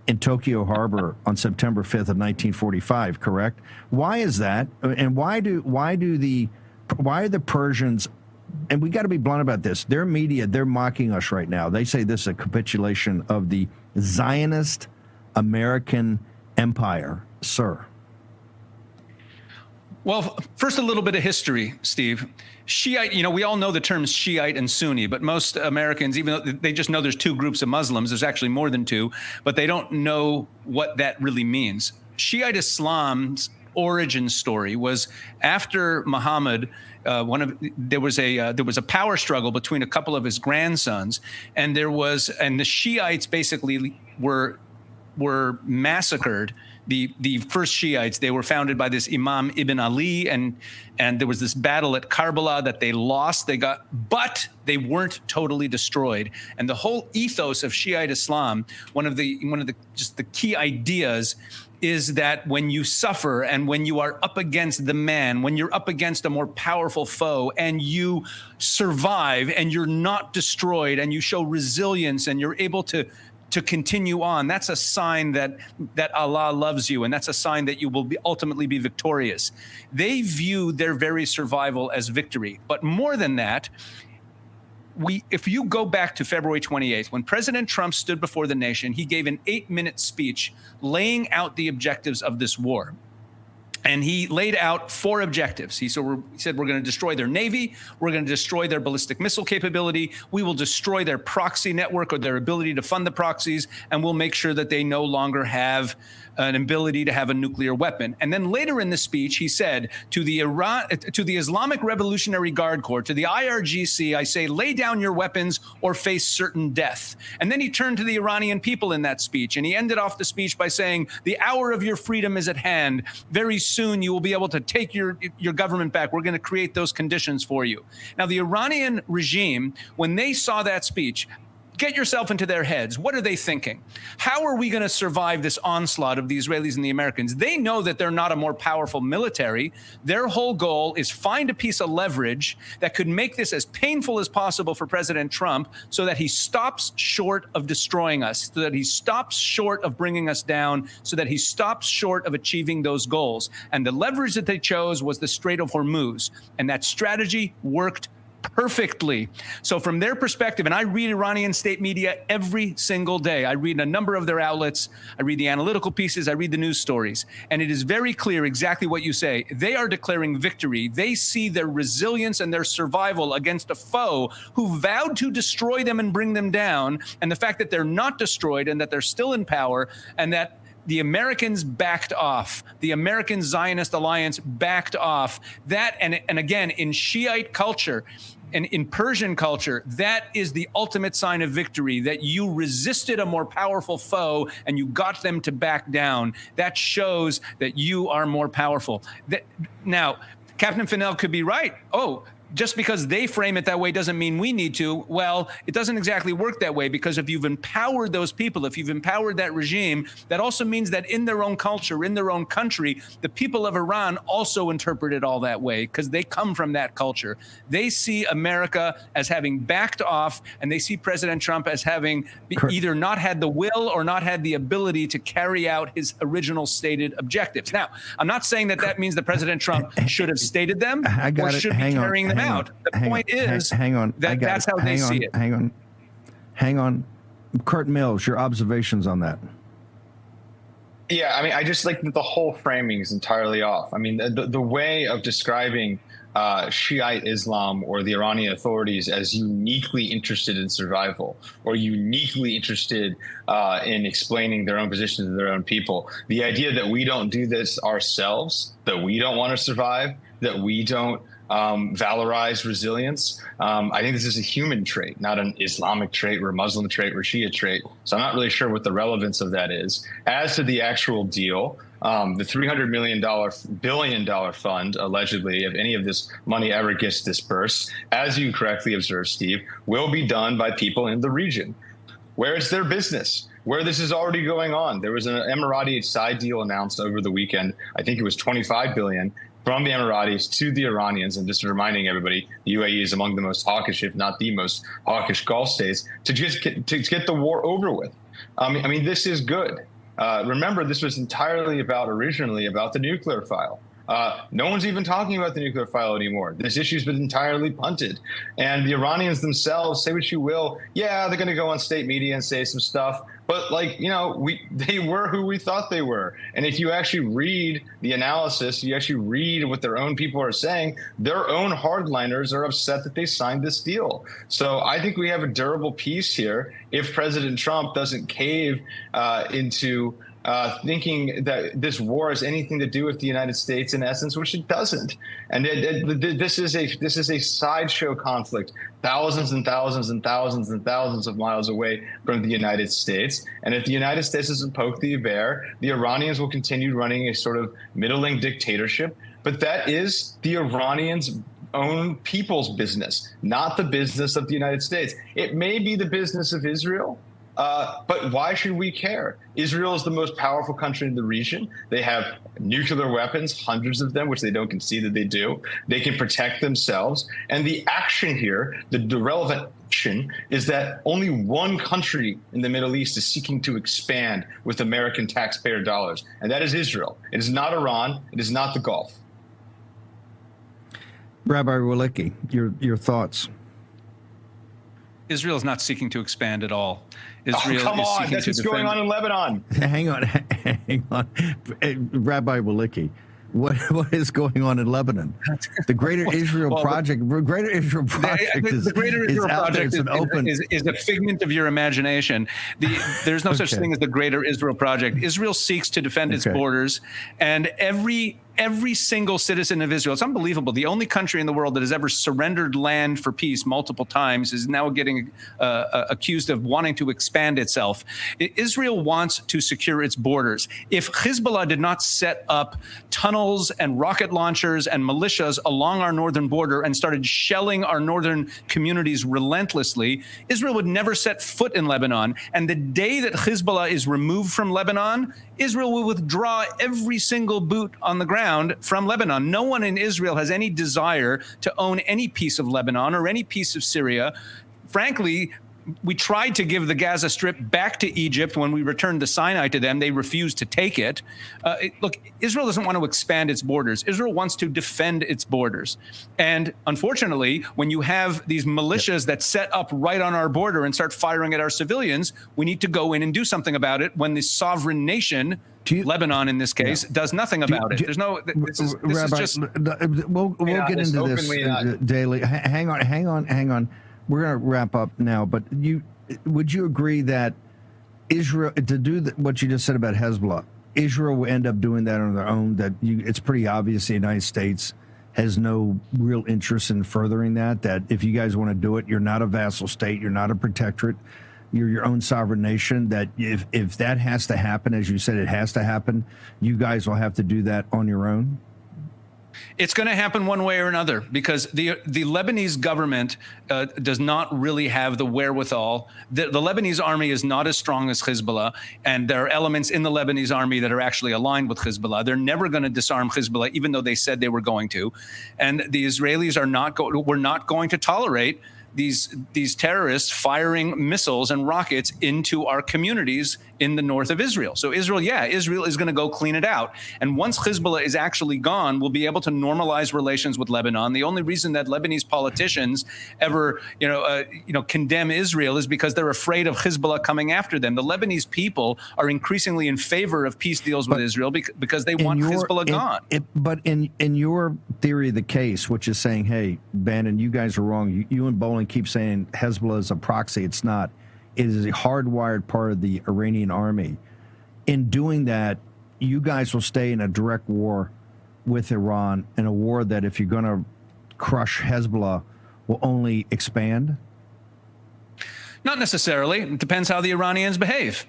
in Tokyo Harbor on September 5th of 1945, correct? Why is that? And why are the Persians, and we got to be blunt about this, their media, they're mocking us right now. They say this is a capitulation of the Zionist American empire, sir. Well, first, a little bit of history, Steve. Shiite, we all know the terms Shiite and Sunni, but most Americans, even though they just know there's two groups of Muslims, there's actually more than two, but they don't know what that really means. Shiite Islam's origin story was after Muhammad. There was a power struggle between a couple of his grandsons, and the Shiites basically were massacred. The first Shiites, they were founded by this Imam Ibn Ali, and there was this battle at Karbala that they lost. But they weren't totally destroyed. And the whole ethos of Shiite Islam, one of the key ideas is that when you suffer and when you are up against the man, when you're up against a more powerful foe and you survive and you're not destroyed and you show resilience and you're able to continue on, that's a sign that Allah loves you, and that's a sign that you will ultimately be victorious. They view their very survival as victory. But more than that, if you go back to February 28th, when President Trump stood before the nation, he gave an 8-minute speech laying out the objectives of this war. And he laid out 4 objectives. He said, we're going to destroy their Navy. We're going to destroy their ballistic missile capability. We will destroy their proxy network or their ability to fund the proxies. And we'll make sure that they no longer have an ability to have a nuclear weapon. And then later in the speech, he said to the Islamic Revolutionary Guard Corps, to the IRGC, I say, lay down your weapons or face certain death. And then he turned to the Iranian people in that speech. And he ended off the speech by saying, the hour of your freedom is at hand. Very soon you will be able to take your government back. We're going to create those conditions for you. Now, the Iranian regime, when they saw that speech, get yourself into their heads. What are they thinking? How are we going to survive this onslaught of the Israelis and the Americans? They know that they're not a more powerful military. Their whole goal is find a piece of leverage that could make this as painful as possible for President Trump so that he stops short of destroying us, so that he stops short of bringing us down, so that he stops short of achieving those goals. And the leverage that they chose was the Strait of Hormuz. And that strategy worked perfectly. So from their perspective, and I read Iranian state media every single day. I read a number of their outlets. I read the analytical pieces. I read the news stories. And it is very clear exactly what you say. They are declaring victory. They see their resilience and their survival against a foe who vowed to destroy them and bring them down. And the fact that they're not destroyed and that they're still in power and that the Americans backed off. The American Zionist alliance backed off. That, and again, in Shiite culture and in Persian culture, that is the ultimate sign of victory, that you resisted a more powerful foe and you got them to back down. That shows that you are more powerful. Now, Captain Fennell could be right. Oh, just because they frame it that way doesn't mean we need to. Well, it doesn't exactly work that way, because if you've empowered those people, if you've empowered that regime, that also means that in their own culture, in their own country, the people of Iran also interpret it all that way because they come from that culture. They see America as having backed off, and they see President Trump as having either not had the will or not had the ability to carry out his original stated objectives. Now, I'm not saying that that means that President Trump should have stated them or should be carrying them out. The point is that that's how they see it. Hang on. Kurt Mills, your observations on that. Yeah, I mean, I just like that the whole framing is entirely off. I mean, the way of describing Shiite Islam or the Iranian authorities as uniquely interested in survival or uniquely interested in explaining their own position to their own people. The idea that we don't do this ourselves, that we don't want to survive, that we don't valorize resilience. I think this is a human trait, not an Islamic trait or a Muslim trait or a Shia trait. So I'm not really sure what the relevance of that is. As to the actual deal, the $300 billion fund, allegedly, if any of this money ever gets dispersed, as you correctly observed, Steve, will be done by people in the region, where it's their business, where this is already going on. There was an Emirati side deal announced over the weekend. I think it was $25 billion. from the Emiratis to the Iranians, and just reminding everybody, the UAE is among the most hawkish, if not the most hawkish Gulf states, to just get the war over with. I mean, this is good. Remember, this was originally about the nuclear file. No one's even talking about the nuclear file anymore. This issue's been entirely punted. And the Iranians themselves, say what you will, yeah, they're going to go on state media and say some stuff. But, they were who we thought they were. And if you actually read the analysis, you actually read what their own people are saying, their own hardliners are upset that they signed this deal. So I think we have a durable peace here if President Trump doesn't cave into thinking that this war has anything to do with the United States in essence, which it doesn't. And this is a sideshow conflict, thousands and thousands and thousands and thousands of miles away from the United States. And if the United States doesn't poke the bear, the Iranians will continue running a sort of middling dictatorship. But that is the Iranians' own people's business, not the business of the United States. It may be the business of Israel, but why should we care? Israel is the most powerful country in the region. They have nuclear weapons, hundreds of them, which they don't concede that they do. They can protect themselves. And the action here, the relevant action, is that only one country in the Middle East is seeking to expand with American taxpayer dollars, and that is Israel. It is not Iran. It is not the Gulf. Rabbi Walicki, your thoughts? Israel is not seeking to expand at all. Israel come is on, seeking that's to what's defend. going on in Lebanon. Hang on. Rabbi Walicki, what is going on in Lebanon? The Greater Israel Project. The Greater Israel Project is a figment of your imagination. There's no such thing as the Greater Israel Project. Israel seeks to defend its borders, and every single citizen of Israel, it's unbelievable. The only country in the world that has ever surrendered land for peace multiple times is now getting accused of wanting to expand itself. Israel wants to secure its borders. If Hezbollah did not set up tunnels and rocket launchers and militias along our northern border and started shelling our northern communities relentlessly, Israel would never set foot in Lebanon. And the day that Hezbollah is removed from Lebanon, Israel will withdraw every single boot on the ground from Lebanon. No one in Israel has any desire to own any piece of Lebanon or any piece of Syria. Frankly, we tried to give the Gaza Strip back to Egypt when we returned the Sinai to them. They refused to take it. Look, Israel doesn't want to expand its borders. Israel wants to defend its borders. And unfortunately, when you have these militias that set up right on our border and start firing at our civilians, we need to go in and do something about it when the sovereign nation, Lebanon in this case, does nothing about it. There's no, this is just... We'll get into this daily. Hang on. We're going to wrap up now, but would you agree that Israel, to do what you just said about Hezbollah, Israel will end up doing that on their own? That it's pretty obvious the United States has no real interest in furthering that. That if you guys want to do it, you're not a vassal state, you're not a protectorate, you're your own sovereign nation. That if that has to happen, as you said, it has to happen, you guys will have to do that on your own. It's going to happen one way or another because the Lebanese government does not really have the wherewithal. The Lebanese army is not as strong as Hezbollah, and there are elements in the Lebanese army that are actually aligned with Hezbollah. They're never going to disarm Hezbollah, even though they said they were going to. And the Israelis we're not going to tolerate these terrorists firing missiles and rockets into our communities in the north of Israel. So Israel is going to go clean it out. And once Hezbollah is actually gone, we'll be able to normalize relations with Lebanon. The only reason that Lebanese politicians ever, condemn Israel is because they're afraid of Hezbollah coming after them. The Lebanese people are increasingly in favor of peace deals with Israel because they want Hezbollah gone. But in your theory of the case, which is saying, hey, Bannon, you guys are wrong. You and Bolling keep saying Hezbollah is a proxy. It's not. It is a hardwired part of the Iranian army. In doing that, you guys will stay in a direct war with Iran, in a war that, if you're going to crush Hezbollah, will only expand? Not necessarily. It depends how the Iranians behave.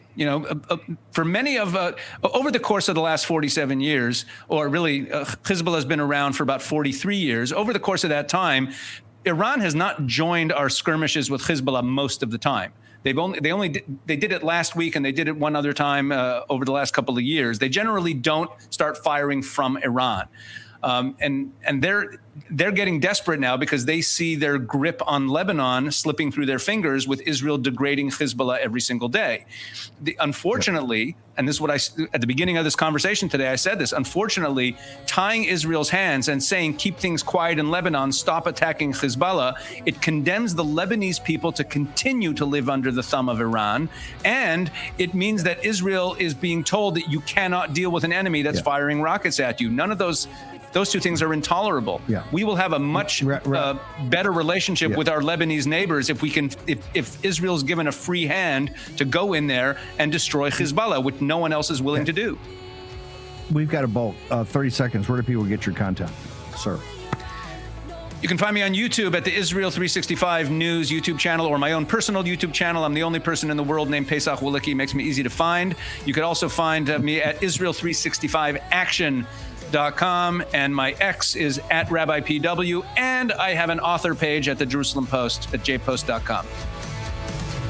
For many of over the course of the last 47 years, or really Hezbollah has been around for about 43 years. Over the course of that time, Iran has not joined our skirmishes with Hezbollah most of the time. They did it last week, and they did it one other time over the last couple of years. They generally don't start firing from Iran. And they're getting desperate now because they see their grip on Lebanon slipping through their fingers with Israel degrading Hezbollah every single day. Unfortunately, and this is what at the beginning of this conversation today, I said this, unfortunately, tying Israel's hands and saying, keep things quiet in Lebanon, stop attacking Hezbollah, it condemns the Lebanese people to continue to live under the thumb of Iran. And it means that Israel is being told that you cannot deal with an enemy that's firing rockets at you. None of those two things are intolerable. Yeah. We will have a much better relationship with our Lebanese neighbors if Israel's given a free hand to go in there and destroy Hezbollah, which no one else is willing to do. We've got a bulk. 30 seconds. Where do people get your content, sir? You can find me on YouTube at the Israel 365 News YouTube channel or my own personal YouTube channel. I'm the only person in the world named Pesach Woolicki. Makes me easy to find. You could also find me at Israel365action.com, and my X is at Rabbi PW, and I have an author page at the Jerusalem Post at jpost.com.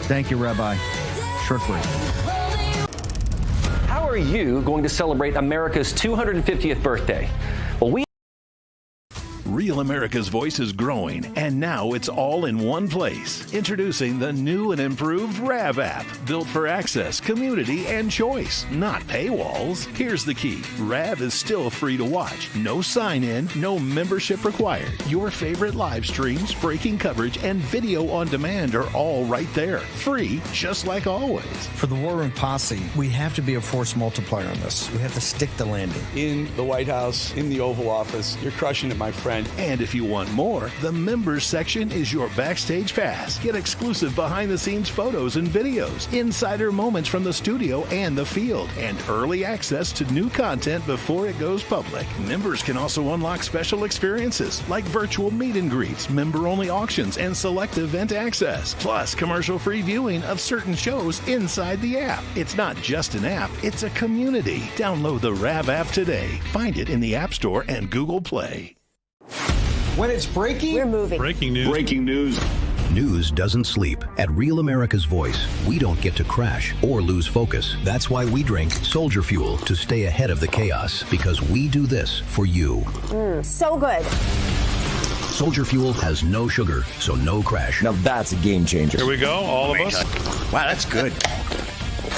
Thank you, Rabbi. Short break. How are you going to celebrate America's 250th birthday? Well, Real America's Voice is growing, and now it's all in one place. Introducing the new and improved RAV app, built for access, community, and choice, not paywalls. Here's the key. RAV is still free to watch. No sign-in, no membership required. Your favorite live streams, breaking coverage, and video on demand are all right there. Free, just like always. For the War Room Posse, we have to be a force multiplier on this. We have to stick the landing. In the White House, in the Oval Office, you're crushing it, my friend. And if you want more, the members section is your backstage pass. Get exclusive behind-the-scenes photos and videos, insider moments from the studio and the field, and early access to new content before it goes public. Members can also unlock special experiences like virtual meet and greets, member-only auctions, and select event access, plus commercial-free viewing of certain shows inside the app. It's not just an app, it's a community. Download the RAV app today. Find it in the App Store and Google Play. When it's breaking, we're moving. Breaking news. Breaking news. News doesn't sleep. At Real America's Voice, we don't get to crash or lose focus. That's why we drink Soldier Fuel to stay ahead of the chaos, because we do this for you. So good. Soldier Fuel has no sugar, so no crash. Now that's a game changer. Here we go, all of us. Wow, that's good.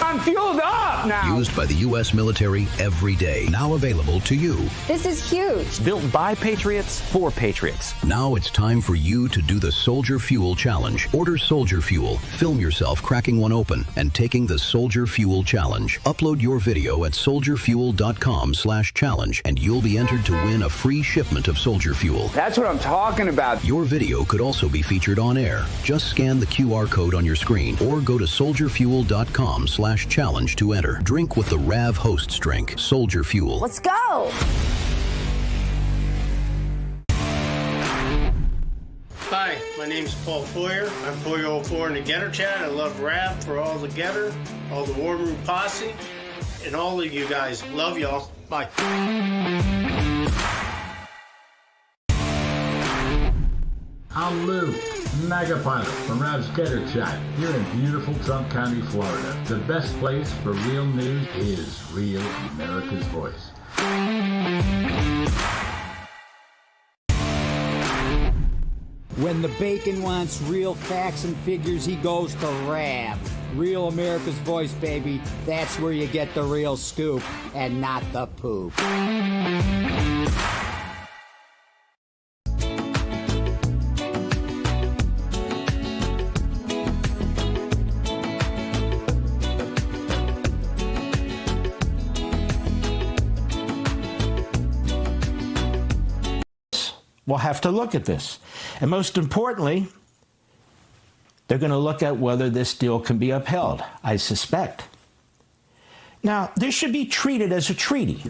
I'm fueled up now. Used by the U.S. military every day. Now available to you. This is huge. Built by Patriots for Patriots. Now it's time for you to do the Soldier Fuel Challenge. Order Soldier Fuel, film yourself cracking one open, and taking the Soldier Fuel Challenge. Upload your video at soldierfuel.com/challenge, and you'll be entered to win a free shipment of Soldier Fuel. That's what I'm talking about. Your video could also be featured on air. Just scan the QR code on your screen or go to soldierfuel.com/challenge to enter. Drink with the RAV hosts drink, Soldier Fuel. Let's go. Hi, my name's Paul Foyer. I'm Foyer04 in the Getter Chat. I love RAV for all the Getter, all the War Room Posse, and all of you guys. Love y'all. Bye. I'm Lou, Mega Pilot from Rav's Getter Chat, here in beautiful Trump County, Florida. The best place for real news is Real America's Voice. When the bacon wants real facts and figures, he goes to RAV. Real America's Voice, baby. That's where you get the real scoop and not the poop. We'll have to look at this. And most importantly, they're going to look at whether this deal can be upheld, I suspect. Now, this should be treated as a treaty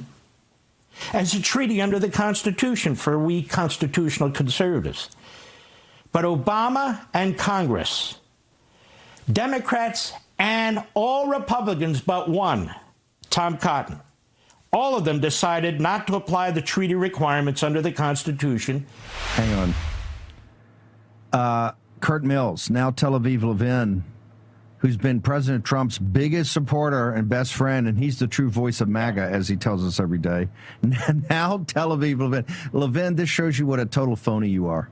under the Constitution for we constitutional conservatives. But Obama and Congress, Democrats and all Republicans but one, Tom Cotton, all of them decided not to apply the treaty requirements under the Constitution. Hang on. Kurt Mills, now Tel Aviv Levin, who's been President Trump's biggest supporter and best friend, and he's the true voice of MAGA, as he tells us every day. Now, Tel Aviv Levin. Levin, this shows you what a total phony you are.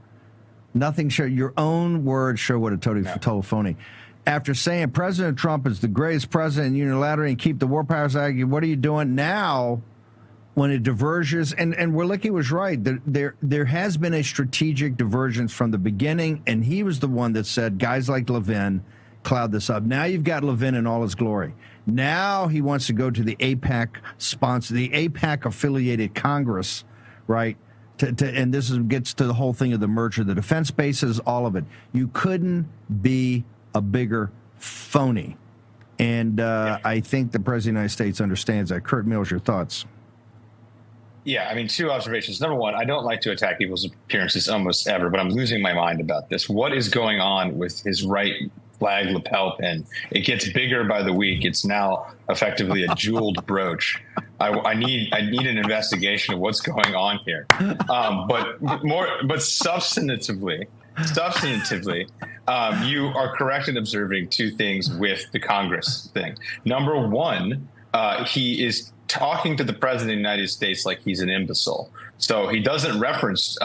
Nothing show. Your own words show what a total phony. After saying President Trump is the greatest president unilaterally and keep the War Powers Act, what are you doing now when it diverges? And Wielicki was right. There has been a strategic divergence from the beginning, and he was the one that said guys like Levin cloud this up. Now you've got Levin in all his glory. Now he wants to go to the AIPAC sponsor, the AIPAC affiliated Congress, right? And this gets to the whole thing of the merger, the defense bases, all of it. You couldn't be a bigger phony. And I think the President of the United States understands that. Kurt Mills, your thoughts? Yeah, I mean, two observations. Number one, I don't like to attack people's appearances almost ever, but I'm losing my mind about this. What is going on with his right flag lapel pin? It gets bigger by the week. It's now effectively a jeweled brooch. I need an investigation of what's going on here. But substantively, you are correct in observing two things with the Congress thing. Number one, he is talking to the president of the United States like he's an imbecile. So he doesn't reference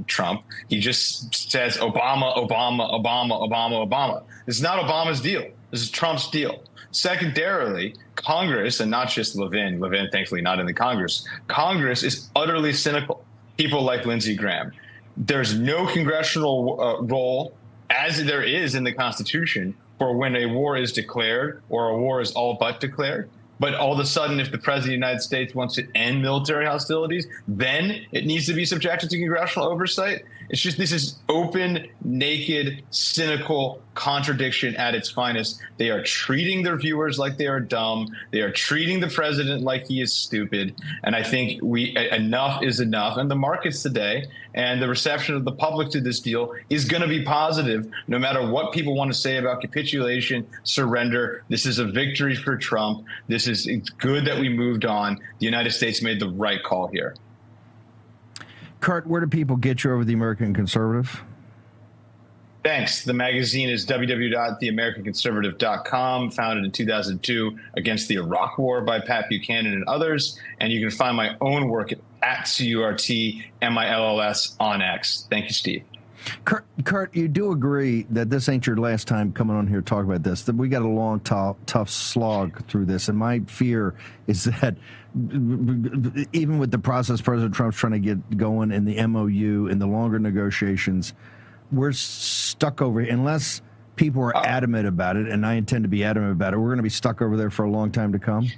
Trump. He just says Obama, Obama, Obama, Obama, Obama. This is not Obama's deal. This is Trump's deal. Secondarily, Congress, and not just Levin, thankfully not in the Congress, Congress is utterly cynical. People like Lindsey Graham. There's no congressional role, as there is in the Constitution, for when a war is declared or a war is all but declared. But all of a sudden, if the president of the United States wants to end military hostilities, then it needs to be subjected to congressional oversight. It's just, this is open, naked, cynical contradiction at its finest. They are treating their viewers like they are dumb. They are treating the president like he is stupid. And I think enough is enough. And the markets today and the reception of the public to this deal is going to be positive, no matter what people want to say about capitulation, surrender. This is a victory for Trump. It's good that we moved on. The United States made the right call here. Kurt, where do people get you over the American Conservative? Thanks. The magazine is www.theamericanconservative.com, founded in 2002 against the Iraq War by Pat Buchanan and others. And you can find my own work at CURTMILLS on X. Thank you, Steve. Kurt, you do agree that this ain't your last time coming on here talking about this, that we got a long, tough slog through this. And my fear is that even with the process President Trump's trying to get going in the MOU and the longer negotiations, we're stuck over, unless people are adamant about it, and I intend to be adamant about it, we're going to be stuck over there for a long time to come.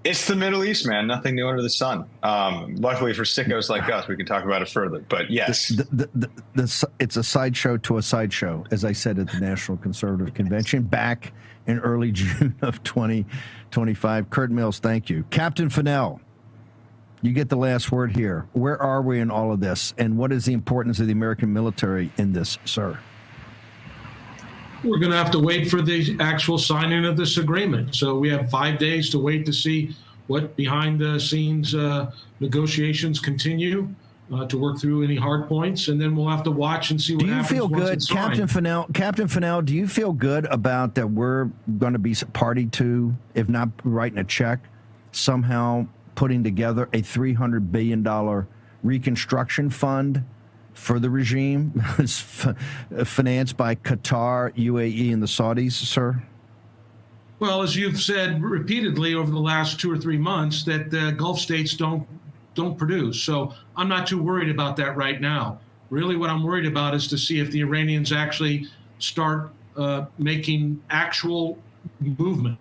It's the Middle East, man. Nothing new under the sun. Luckily for sickos like us, we can talk about it further. But yes, it's a sideshow to a sideshow, as I said at the National Conservative Convention back in early June of 2025. Kurt Mills, thank you. Captain Fennell, you get the last word here. Where are we in all of this, and what is the importance of the American military in this, sir? We're going to have to wait for the actual signing of this agreement. So we have 5 days to wait to see what behind the scenes negotiations continue to work through any hard points. And then we'll have to watch and see what happens. Do you feel good, Captain Fennell, do you feel good about that we're going to be party to, if not writing a check, somehow putting together a $300 billion reconstruction fund for the regime, financed by Qatar, UAE, and the Saudis, sir? Well, as you've said repeatedly over the last 2 or 3 months, that the Gulf states don't produce. So I'm not too worried about that right now. Really, what I'm worried about is to see if the Iranians actually start making actual movements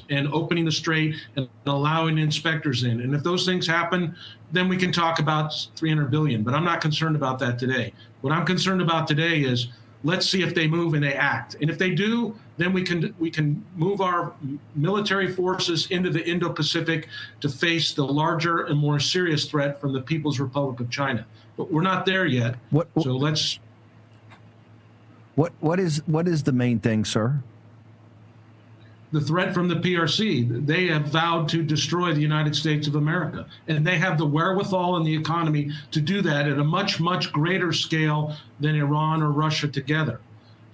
and opening the strait and allowing inspectors in. And if those things happen, then we can talk about $300 billion. But I'm not concerned about that today. What I'm concerned about today is let's see if they move and they act. And if they do, then we can move our military forces into the Indo-Pacific to face the larger and more serious threat from the People's Republic of China. But we're not there yet. What is the main thing, sir? The threat from the PRC. They have vowed to destroy the United States of America, and they have the wherewithal and the economy to do that at a much, much greater scale than Iran or Russia together.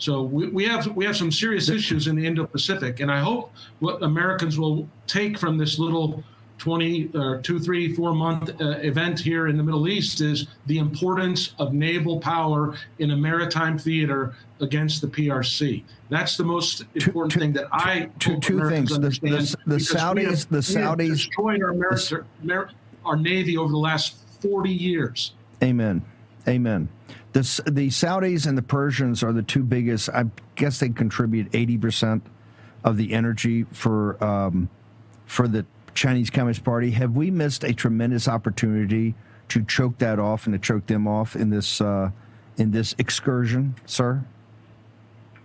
So we have some serious issues in the Indo-Pacific, and I hope what Americans will take from this little 2, 3, 4 month event here in the Middle East is the importance of naval power in a maritime theater against the PRC. That's the most important thing that I hope Americans understand. The Saudis destroyed our Navy over the last 40 years. Amen. The Saudis and the Persians are the two biggest. I guess they contribute 80% of the energy for the Chinese Communist Party. Have we missed a tremendous opportunity to choke that off and to choke them off in this excursion, sir?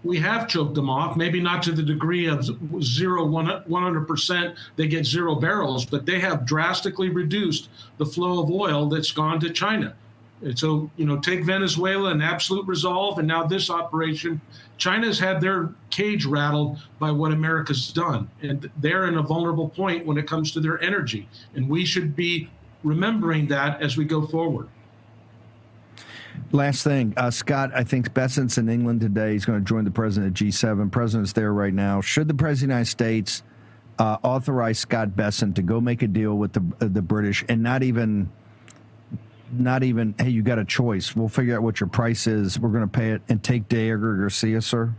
We have choked them off, maybe not to the degree of 100%, they get 0 barrels, but they have drastically reduced the flow of oil that's gone to China. And so, take Venezuela and absolute resolve, and now this operation. China's had their cage rattled by what America's done, and they're in a vulnerable point when it comes to their energy. And we should be remembering that as we go forward. Last thing, Scott, I think Besson's in England today. He's going to join the president at G7. President's there right now. Should the president of the United States authorize Scott Besson to go make a deal with the British and not even, hey, you got a choice. We'll figure out what your price is. We're going to pay it and take Diego Garcia, sir?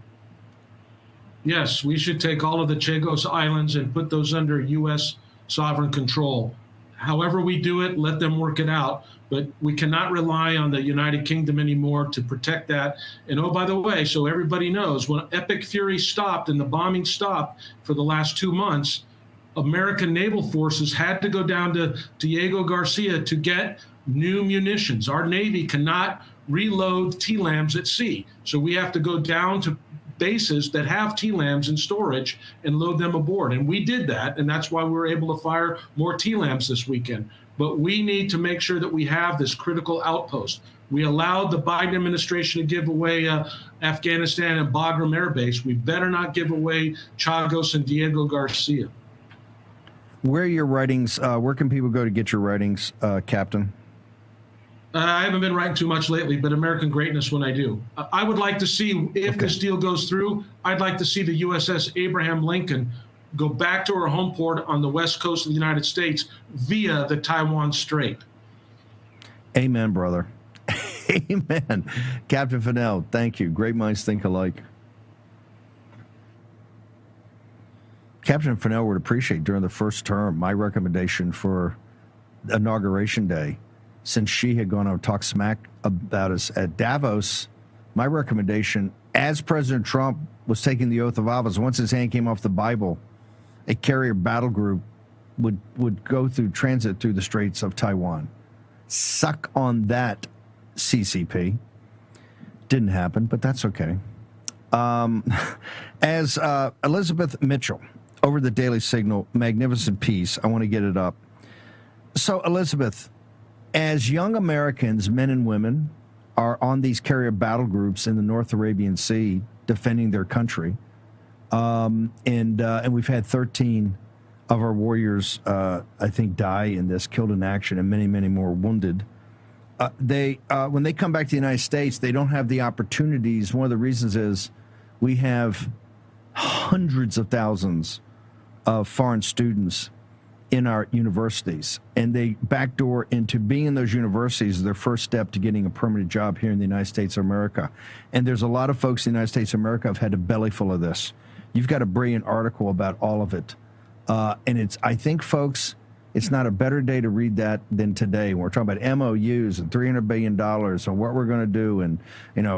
Yes, we should take all of the Chagos Islands and put those under U.S. sovereign control. However we do it, let them work it out. But we cannot rely on the United Kingdom anymore to protect that. And oh, by the way, so everybody knows, when Epic Fury stopped and the bombing stopped for the last 2 months, American naval forces had to go down to Diego Garcia to get new munitions. Our Navy cannot reload TLAMs at sea. So we have to go down to bases that have TLAMs in storage and load them aboard. And we did that, and that's why we were able to fire more TLAMs this weekend. But we need to make sure that we have this critical outpost. We allowed the Biden administration to give away Afghanistan and Bagram Air Base. We better not give away Chagos and Diego Garcia. Where are your writings? Where can people go to get your writings, Captain? I haven't been writing too much lately, but American greatness when I do. I would like to see, if this deal goes through, I'd like to see the USS Abraham Lincoln go back to her home port on the west coast of the United States via the Taiwan Strait. Amen, brother. Amen. Captain Fennell, thank you. Great minds think alike. Captain Fennell would appreciate during the first term my recommendation for Inauguration Day. Since she had gone and talked smack about us at Davos, my recommendation, as President Trump was taking the oath of office, once his hand came off the Bible, a carrier battle group would go through transit through the Straits of Taiwan. Suck on that, CCP. Didn't happen, but that's okay. As Elizabeth Mitchell over the Daily Signal, magnificent piece. I want to get it up. So, Elizabeth, as young Americans, men and women, are on these carrier battle groups in the North Arabian Sea defending their country, and we've had 13 of our warriors, I think, die in this, killed in action, and many, many more wounded. When they come back to the United States, they don't have the opportunities. One of the reasons is we have hundreds of thousands of foreign students in our universities, and they backdoor into being in those universities is their first step to getting a permanent job here in the United States of America. And there's a lot of folks in the United States of America have had a belly full of this. You've got a brilliant article about all of it. And I think, folks, it's not a better day to read that than today. We're talking about MOUs and $300 billion and what we're going to do. And,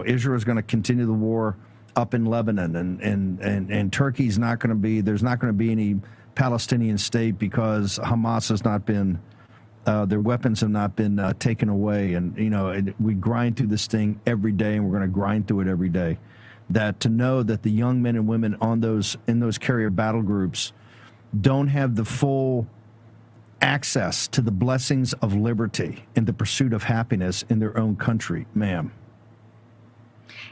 Israel is going to continue the war up in Lebanon, and Turkey's not going to be, there's not going to be any Palestinian state because Hamas has not been, their weapons have not been taken away. And, we grind through this thing every day, and we're going to grind through it every day. That to know that the young men and women in those carrier battle groups don't have the full access to the blessings of liberty and the pursuit of happiness in their own country, ma'am.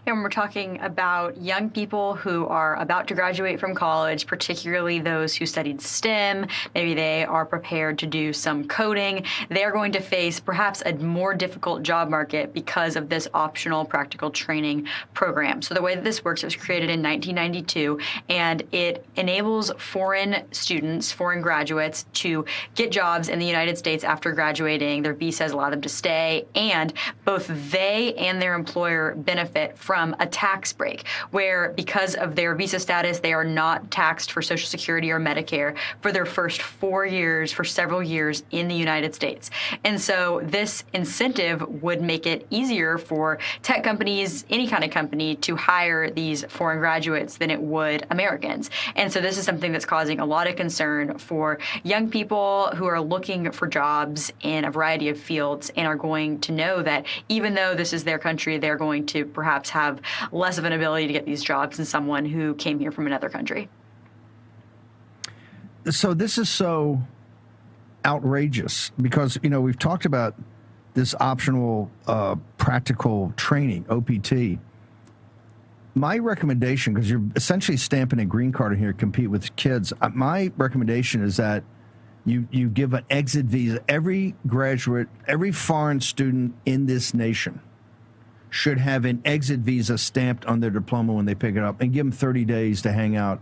And we're talking about young people who are about to graduate from college, particularly those who studied STEM. Maybe they are prepared to do some coding. They're going to face perhaps a more difficult job market because of this optional practical training program. So the way that this works, it was created in 1992, and it enables foreign students, foreign graduates, to get jobs in the United States after graduating. Their visas allow them to stay, and both they and their employer benefit from a tax break, where because of their visa status, they are not taxed for Social Security or Medicare for their first 4 years, for several years in the United States. And so this incentive would make it easier for tech companies, any kind of company, to hire these foreign graduates than it would Americans. And so this is something that's causing a lot of concern for young people who are looking for jobs in a variety of fields and are going to know that even though this is their country, they're going to perhaps have less of an ability to get these jobs than someone who came here from another country. So this is so outrageous because, you know, we've talked about this optional practical training, OPT. My recommendation, because you're essentially stamping a green card in here to compete with kids, my recommendation is that you give an exit visa. Every graduate, every foreign student in this nation should have an exit visa stamped on their diploma when they pick it up, and give them 30 days to hang out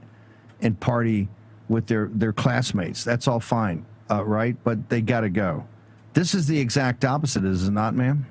and party with their classmates. That's all fine, right? But they got to go. This is the exact opposite, is it not, ma'am?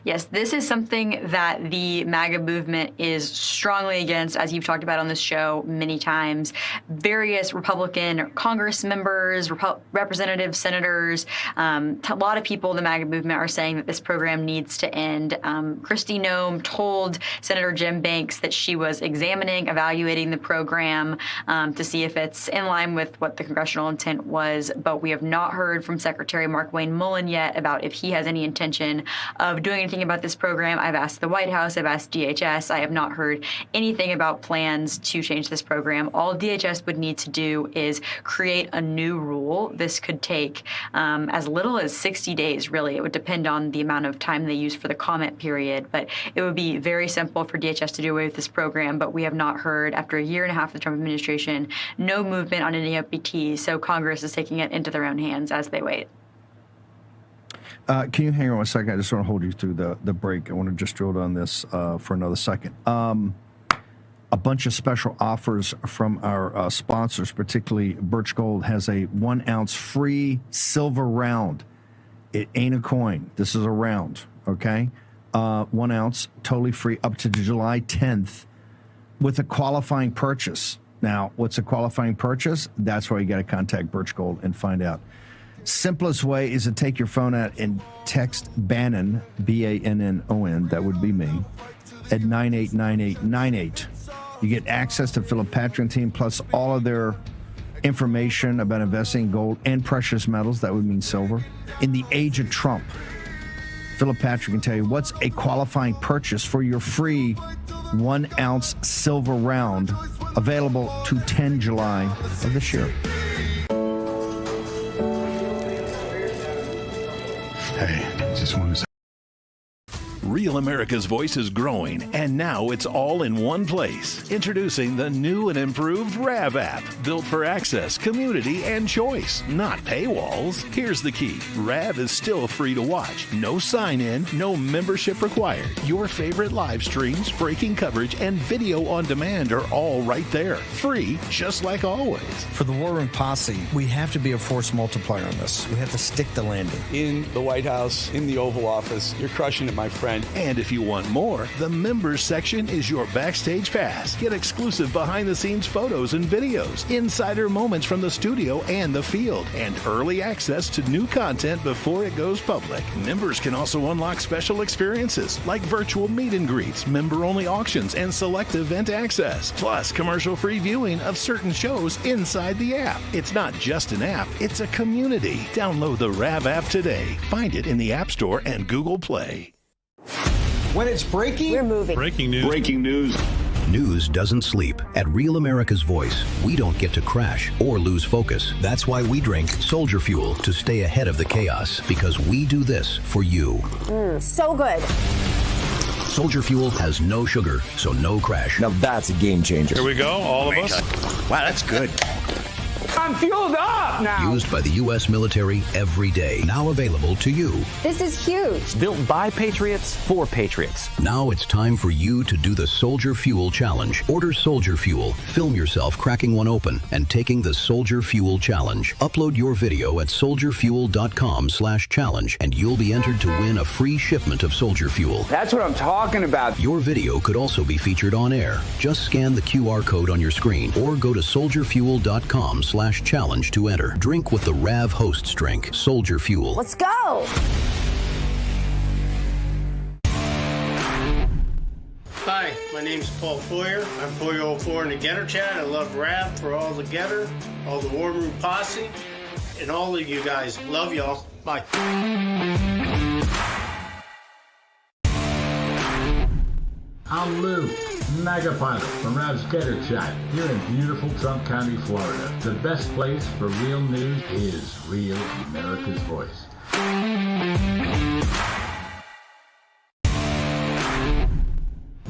Yes, this is something that the MAGA movement is strongly against, as you've talked about on this show many times. Various Republican Congress members, representatives, senators, a lot of people in the MAGA movement are saying that this program needs to end. Kristi Noem told Senator Jim Banks that she was evaluating the program to see if it's in line with what the congressional intent was, but we have not heard from Secretary Mark Wayne Mullen yet about if he has any intention of doing anything about this program. I've asked the White House, I've asked DHS. I have not heard anything about plans to change this program. All DHS would need to do is create a new rule. This could take as little as 60 days, really. It would depend on the amount of time they use for the comment period, but it would be very simple for DHS to do away with this program. But we have not heard, after a year and a half of the Trump administration, no movement on any OPT, so Congress is taking it into their own hands as they wait. Can you hang on a second? I just want to hold you through the break. I want to just drill down this for another second. A bunch of special offers from our sponsors, particularly Birch Gold, has a 1 ounce free silver round. It ain't a coin. This is a round, okay? 1 ounce, totally free, up to July 10th with a qualifying purchase. Now, what's a qualifying purchase? That's why you got to contact Birch Gold and find out. Simplest way is to take your phone out and text Bannon, Bannon, that would be me, at 989898. You get access to Philip Patrick and team, plus all of their information about investing in gold and precious metals, that would mean silver. In the age of Trump, Philip Patrick can tell you what's a qualifying purchase for your free 1 ounce silver round, available to 10 July of this year. Hey, just want to say. Real America's Voice is growing, and now it's all in one place. Introducing the new and improved RAV app, built for access, community, and choice, not paywalls. Here's the key. RAV is still free to watch. No sign-in, no membership required. Your favorite live streams, breaking coverage, and video on demand are all right there. Free, just like always. For the War Room Posse, we have to be a force multiplier on this. We have to stick the landing. In the White House, in the Oval Office, you're crushing it, my friend. And if you want more, the members section is your backstage pass. Get exclusive behind-the-scenes photos and videos, insider moments from the studio and the field, and early access to new content before it goes public. Members can also unlock special experiences like virtual meet and greets, member-only auctions, and select event access, plus commercial-free viewing of certain shows inside the app. It's not just an app, it's a community. Download the RAV app today. Find it in the App Store and Google Play. When it's breaking, we're moving. Breaking news. Breaking news. News doesn't sleep. At Real America's Voice, we don't get to crash or lose focus. That's why we drink Soldier Fuel to stay ahead of the chaos, because we do this for you. So good. Soldier Fuel has no sugar, so no crash. Now that's a game changer. Here we go, all of us. Wow, that's good. I'm fueled up now. Used by the U.S. military every day. Now available to you. This is huge. Built by Patriots for Patriots. Now it's time for you to do the Soldier Fuel Challenge. Order Soldier Fuel, film yourself cracking one open, and taking the Soldier Fuel Challenge. Upload your video at soldierfuel.com/challenge, and you'll be entered to win a free shipment of Soldier Fuel. That's what I'm talking about. Your video could also be featured on air. Just scan the QR code on your screen or go to soldierfuel.com/challenge to enter. Drink with the RAV hosts drink. Soldier Fuel. Let's go. Hi, my name's Paul Poyer. I'm Poyer04 in the Getter Chat. I love rap for all the Getter, all the War Room Posse, and all of you guys. Love y'all. Bye. I'm Lou, Mega Pilot from Rav's Getter Chat, here in beautiful Trump County, Florida. The best place for real news is Real America's Voice.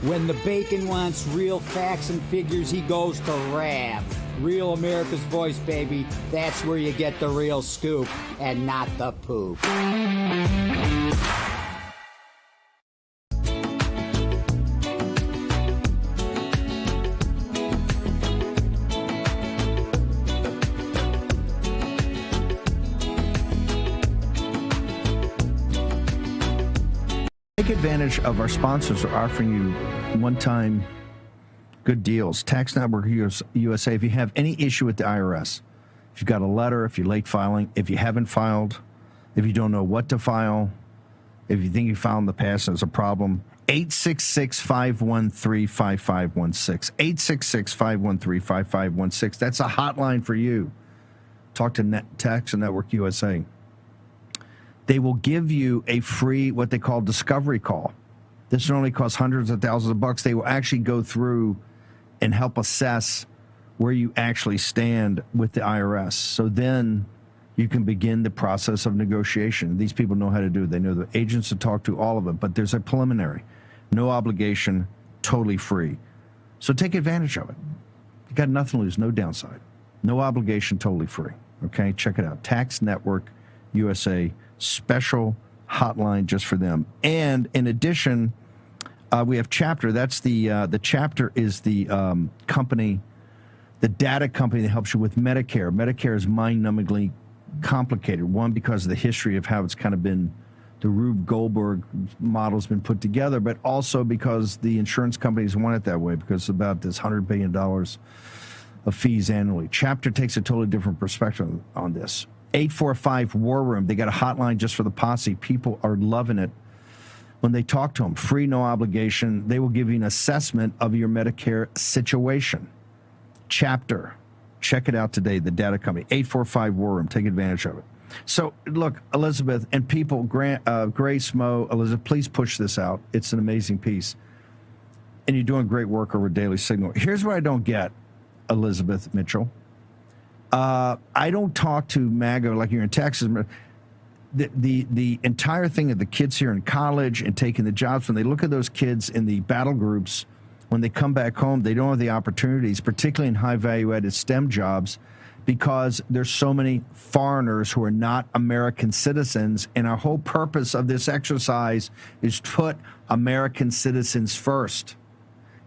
When the bacon wants real facts and figures, he goes to RAV. Real America's Voice, baby. That's where you get the real scoop and not the poop. Take advantage of our sponsors who are offering you one-time good deals. Tax Network USA, if you have any issue with the IRS, if you've got a letter, if you're late filing, if you haven't filed, if you don't know what to file, if you think you filed in the past and there's a problem, 866-513-5516. 866-513-5516. That's a hotline for you. Talk to Tax Network USA. They will give you a free, what they call discovery call. This only costs hundreds of thousands of bucks. They will actually go through and help assess where you actually stand with the IRS. So then you can begin the process of negotiation. These people know how to do it. They know the agents to talk to, all of it. But there's a preliminary, no obligation, totally free. So take advantage of it. You got nothing to lose, no downside. No obligation, totally free. Okay, check it out. Tax Network USA. Special hotline just for them. And in addition, we have Chapter. That's the Chapter is the company, the data company that helps you with Medicare. Medicare is mind-numbingly complicated. One, because of the history of how it's kind of been, the Rube Goldberg model's been put together, but also because the insurance companies want it that way, because it's about this $100 billion of fees annually. Chapter takes a totally different perspective on this. 845 War Room. They got a hotline just for the posse. People are loving it when they talk to them. Free, no obligation. They will give you an assessment of your Medicare situation. Chapter. Check it out today, the data company. 845 War Room. Take advantage of it. So, look, Elizabeth and people, Grace, Mo, Elizabeth, please push this out. It's an amazing piece. And you're doing great work over Daily Signal. Here's what I don't get, Elizabeth Mitchell. I don't talk to MAGA like you're in Texas. The entire thing of the kids here in college and taking the jobs, when they look at those kids in the battle groups, when they come back home, they don't have the opportunities, particularly in high value-added STEM jobs, because there's so many foreigners who are not American citizens. And our whole purpose of this exercise is to put American citizens first.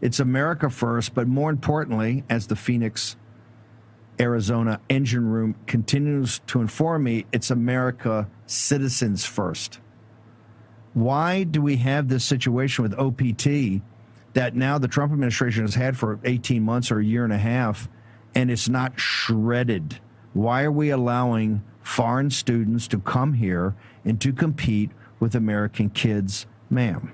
It's America first, but more importantly, as the Phoenix, Arizona engine room continues to inform me, it's America citizens first. Why do we have this situation with OPT that now the Trump administration has had for 18 months or a year and a half, and it's not shredded? Why are we allowing foreign students to come here and to compete with American kids, ma'am?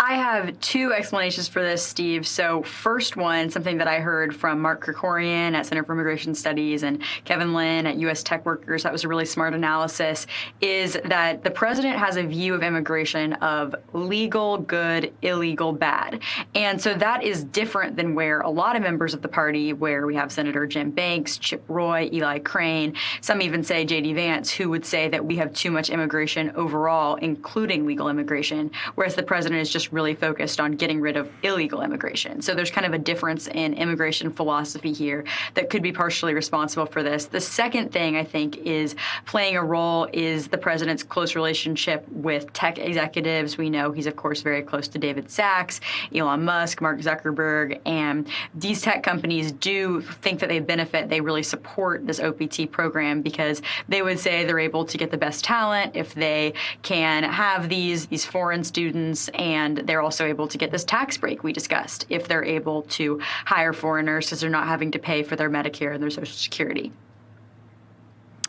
I have two explanations for this, Steve. So first one, something that I heard from Mark Krikorian at Center for Immigration Studies and Kevin Lynn at U.S. Tech Workers, that was a really smart analysis, is that the president has a view of immigration of legal, good, illegal, bad. And so that is different than where a lot of members of the party, where we have Senator Jim Banks, Chip Roy, Eli Crane, some even say J.D. Vance, who would say that we have too much immigration overall, including legal immigration, whereas the president is just really focused on getting rid of illegal immigration. So there's kind of a difference in immigration philosophy here that could be partially responsible for this. The second thing I think is playing a role is the president's close relationship with tech executives. We know he's, of course, very close to David Sachs, Elon Musk, Mark Zuckerberg, and these tech companies do think that they benefit. They really support this OPT program because they would say they're able to get the best talent if they can have these foreign students, and they're also able to get this tax break we discussed if they're able to hire foreigners because they're not having to pay for their Medicare and their Social Security.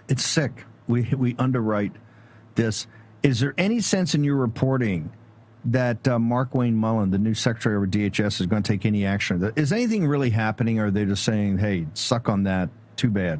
It's sick. We underwrite this. Is there any sense in your reporting that Mark Wayne Mullen, the new secretary of DHS, is going to take any action? Is anything really happening, or are they just saying, hey, suck on that, too bad?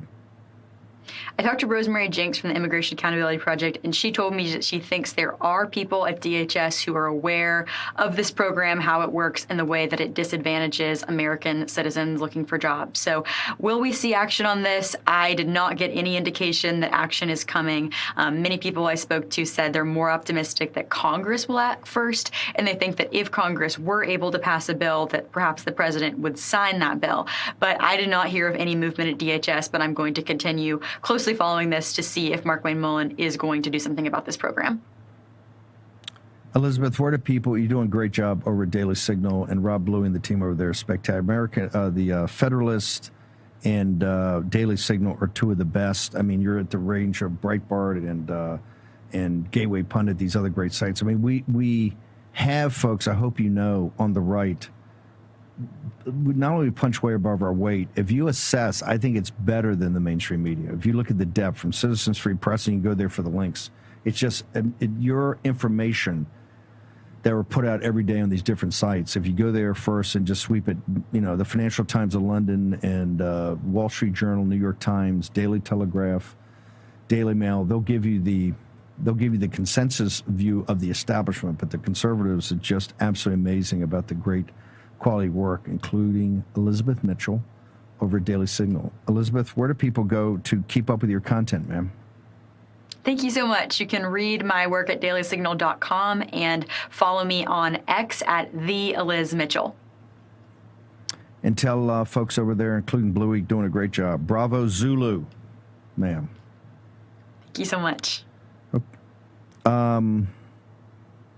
I talked to Rosemary Jenks from the Immigration Accountability Project, and she told me that she thinks there are people at DHS who are aware of this program, how it works, and the way that it disadvantages American citizens looking for jobs. So will we see action on this? I did not get any indication that action is coming. Many people I spoke to said they're more optimistic that Congress will act first, and they think that if Congress were able to pass a bill, that perhaps the president would sign that bill. But I did not hear of any movement at DHS, but I'm going to continue closely following this to see if Mark Wayne Mullen is going to do something about this program. Elizabeth, where do people, you're doing a great job over at Daily Signal, and Rob Bluey and the team over there, spectacular. The Federalist and Daily Signal are two of the best. I mean, you're at the range of Breitbart and Gateway Pundit, these other great sites. I mean, we have folks, I hope you know, on the right, we not only punch way above our weight. If you assess, I think it's better than the mainstream media. If you look at the depth from Citizens Free Press, and you go there for the links, it's just your information that were put out every day on these different sites. If you go there first and just sweep it, you know, the Financial Times of London and Wall Street Journal, New York Times, Daily Telegraph, Daily Mail, they'll give you the consensus view of the establishment, but the conservatives are just absolutely amazing about the great quality work, including Elizabeth Mitchell over at Daily Signal. Elizabeth, where do people go to keep up with your content, ma'am? Thank you so much. You can read my work at dailysignal.com and follow me on X at @TheElizMitchell. And tell folks over there, including Bluey, doing a great job. Bravo Zulu, ma'am. Thank you so much.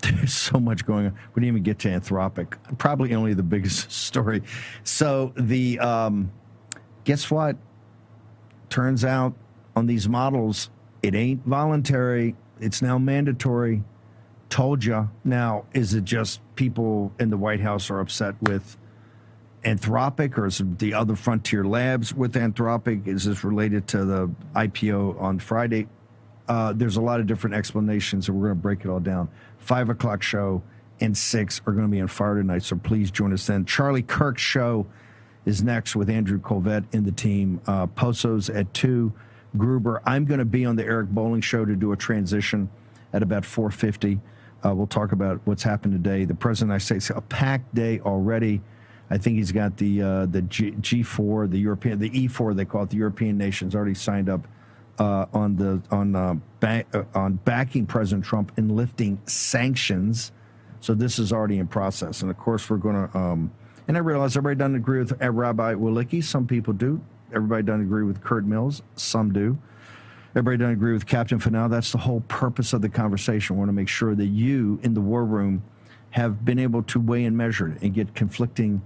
There's so much going on. We didn't even get to Anthropic. Probably only the biggest story. So guess what? Turns out on these models, it ain't voluntary. It's now mandatory. Told ya. Now, is it just people in the White House are upset with Anthropic, or is it the other Frontier Labs with Anthropic? Is this related to the IPO on Friday? There's a lot of different explanations, and we're going to break it all down. 5 o'clock show and 6 are going to be on fire tonight, so please join us then. Charlie Kirk's show is next with Andrew Colvette and the team. Poso's at 2. Gruber. I'm going to be on the Eric Bolling show to do a transition at about 4:50. We'll talk about what's happened today. The president, I say, it's a packed day already. I think he's got the G4, the E4, they call it, the European nations already signed up on backing President Trump and lifting sanctions. So this is already in process. And, of course, we're going to and I realize everybody doesn't agree with Rabbi Walicki. Some people do. Everybody doesn't agree with Kurt Mills. Some do. Everybody doesn't agree with Captain Fanal. That's the whole purpose of the conversation. We want to make sure that you in the war room have been able to weigh and measure it and get conflicting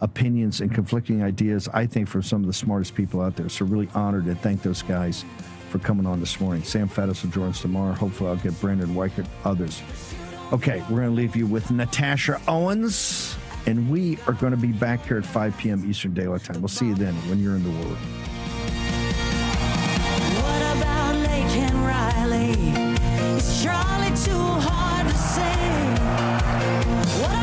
opinions and conflicting ideas, I think, from some of the smartest people out there. So really honored and thank those guys for coming on this morning. Sam Faddis will join us tomorrow. Hopefully I'll get Brandon Weichert, others. Okay, we're going to leave you with Natasha Owens, and we are going to be back here at 5 p.m. Eastern Daylight Time. We'll see you then when you're in the war room. What about Lake and Riley? Is Charlie too hard to say? What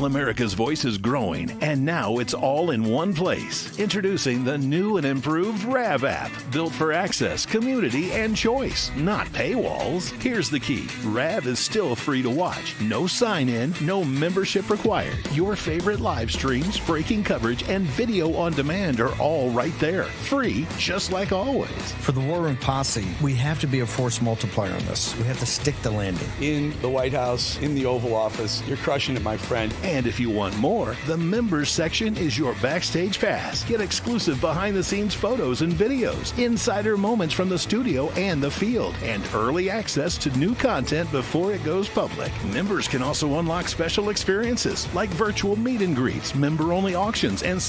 Real America's Voice is growing, and now it's all in one place. Introducing the new and improved RAV app, built for access, community, and choice, not paywalls. Here's the key. RAV is still free to watch. No sign-in, no membership required. Your favorite live streams, breaking coverage, and video on demand are all right there. Free, just like always. For the War Room Posse, we have to be a force multiplier on this. We have to stick the landing. In the White House, in the Oval Office, you're crushing it, my friend. And if you want more, the members section is your backstage pass. Get exclusive behind-the-scenes photos and videos, insider moments from the studio and the field, and early access to new content before it goes public. Members can also unlock special experiences like virtual meet and greets, member-only auctions, and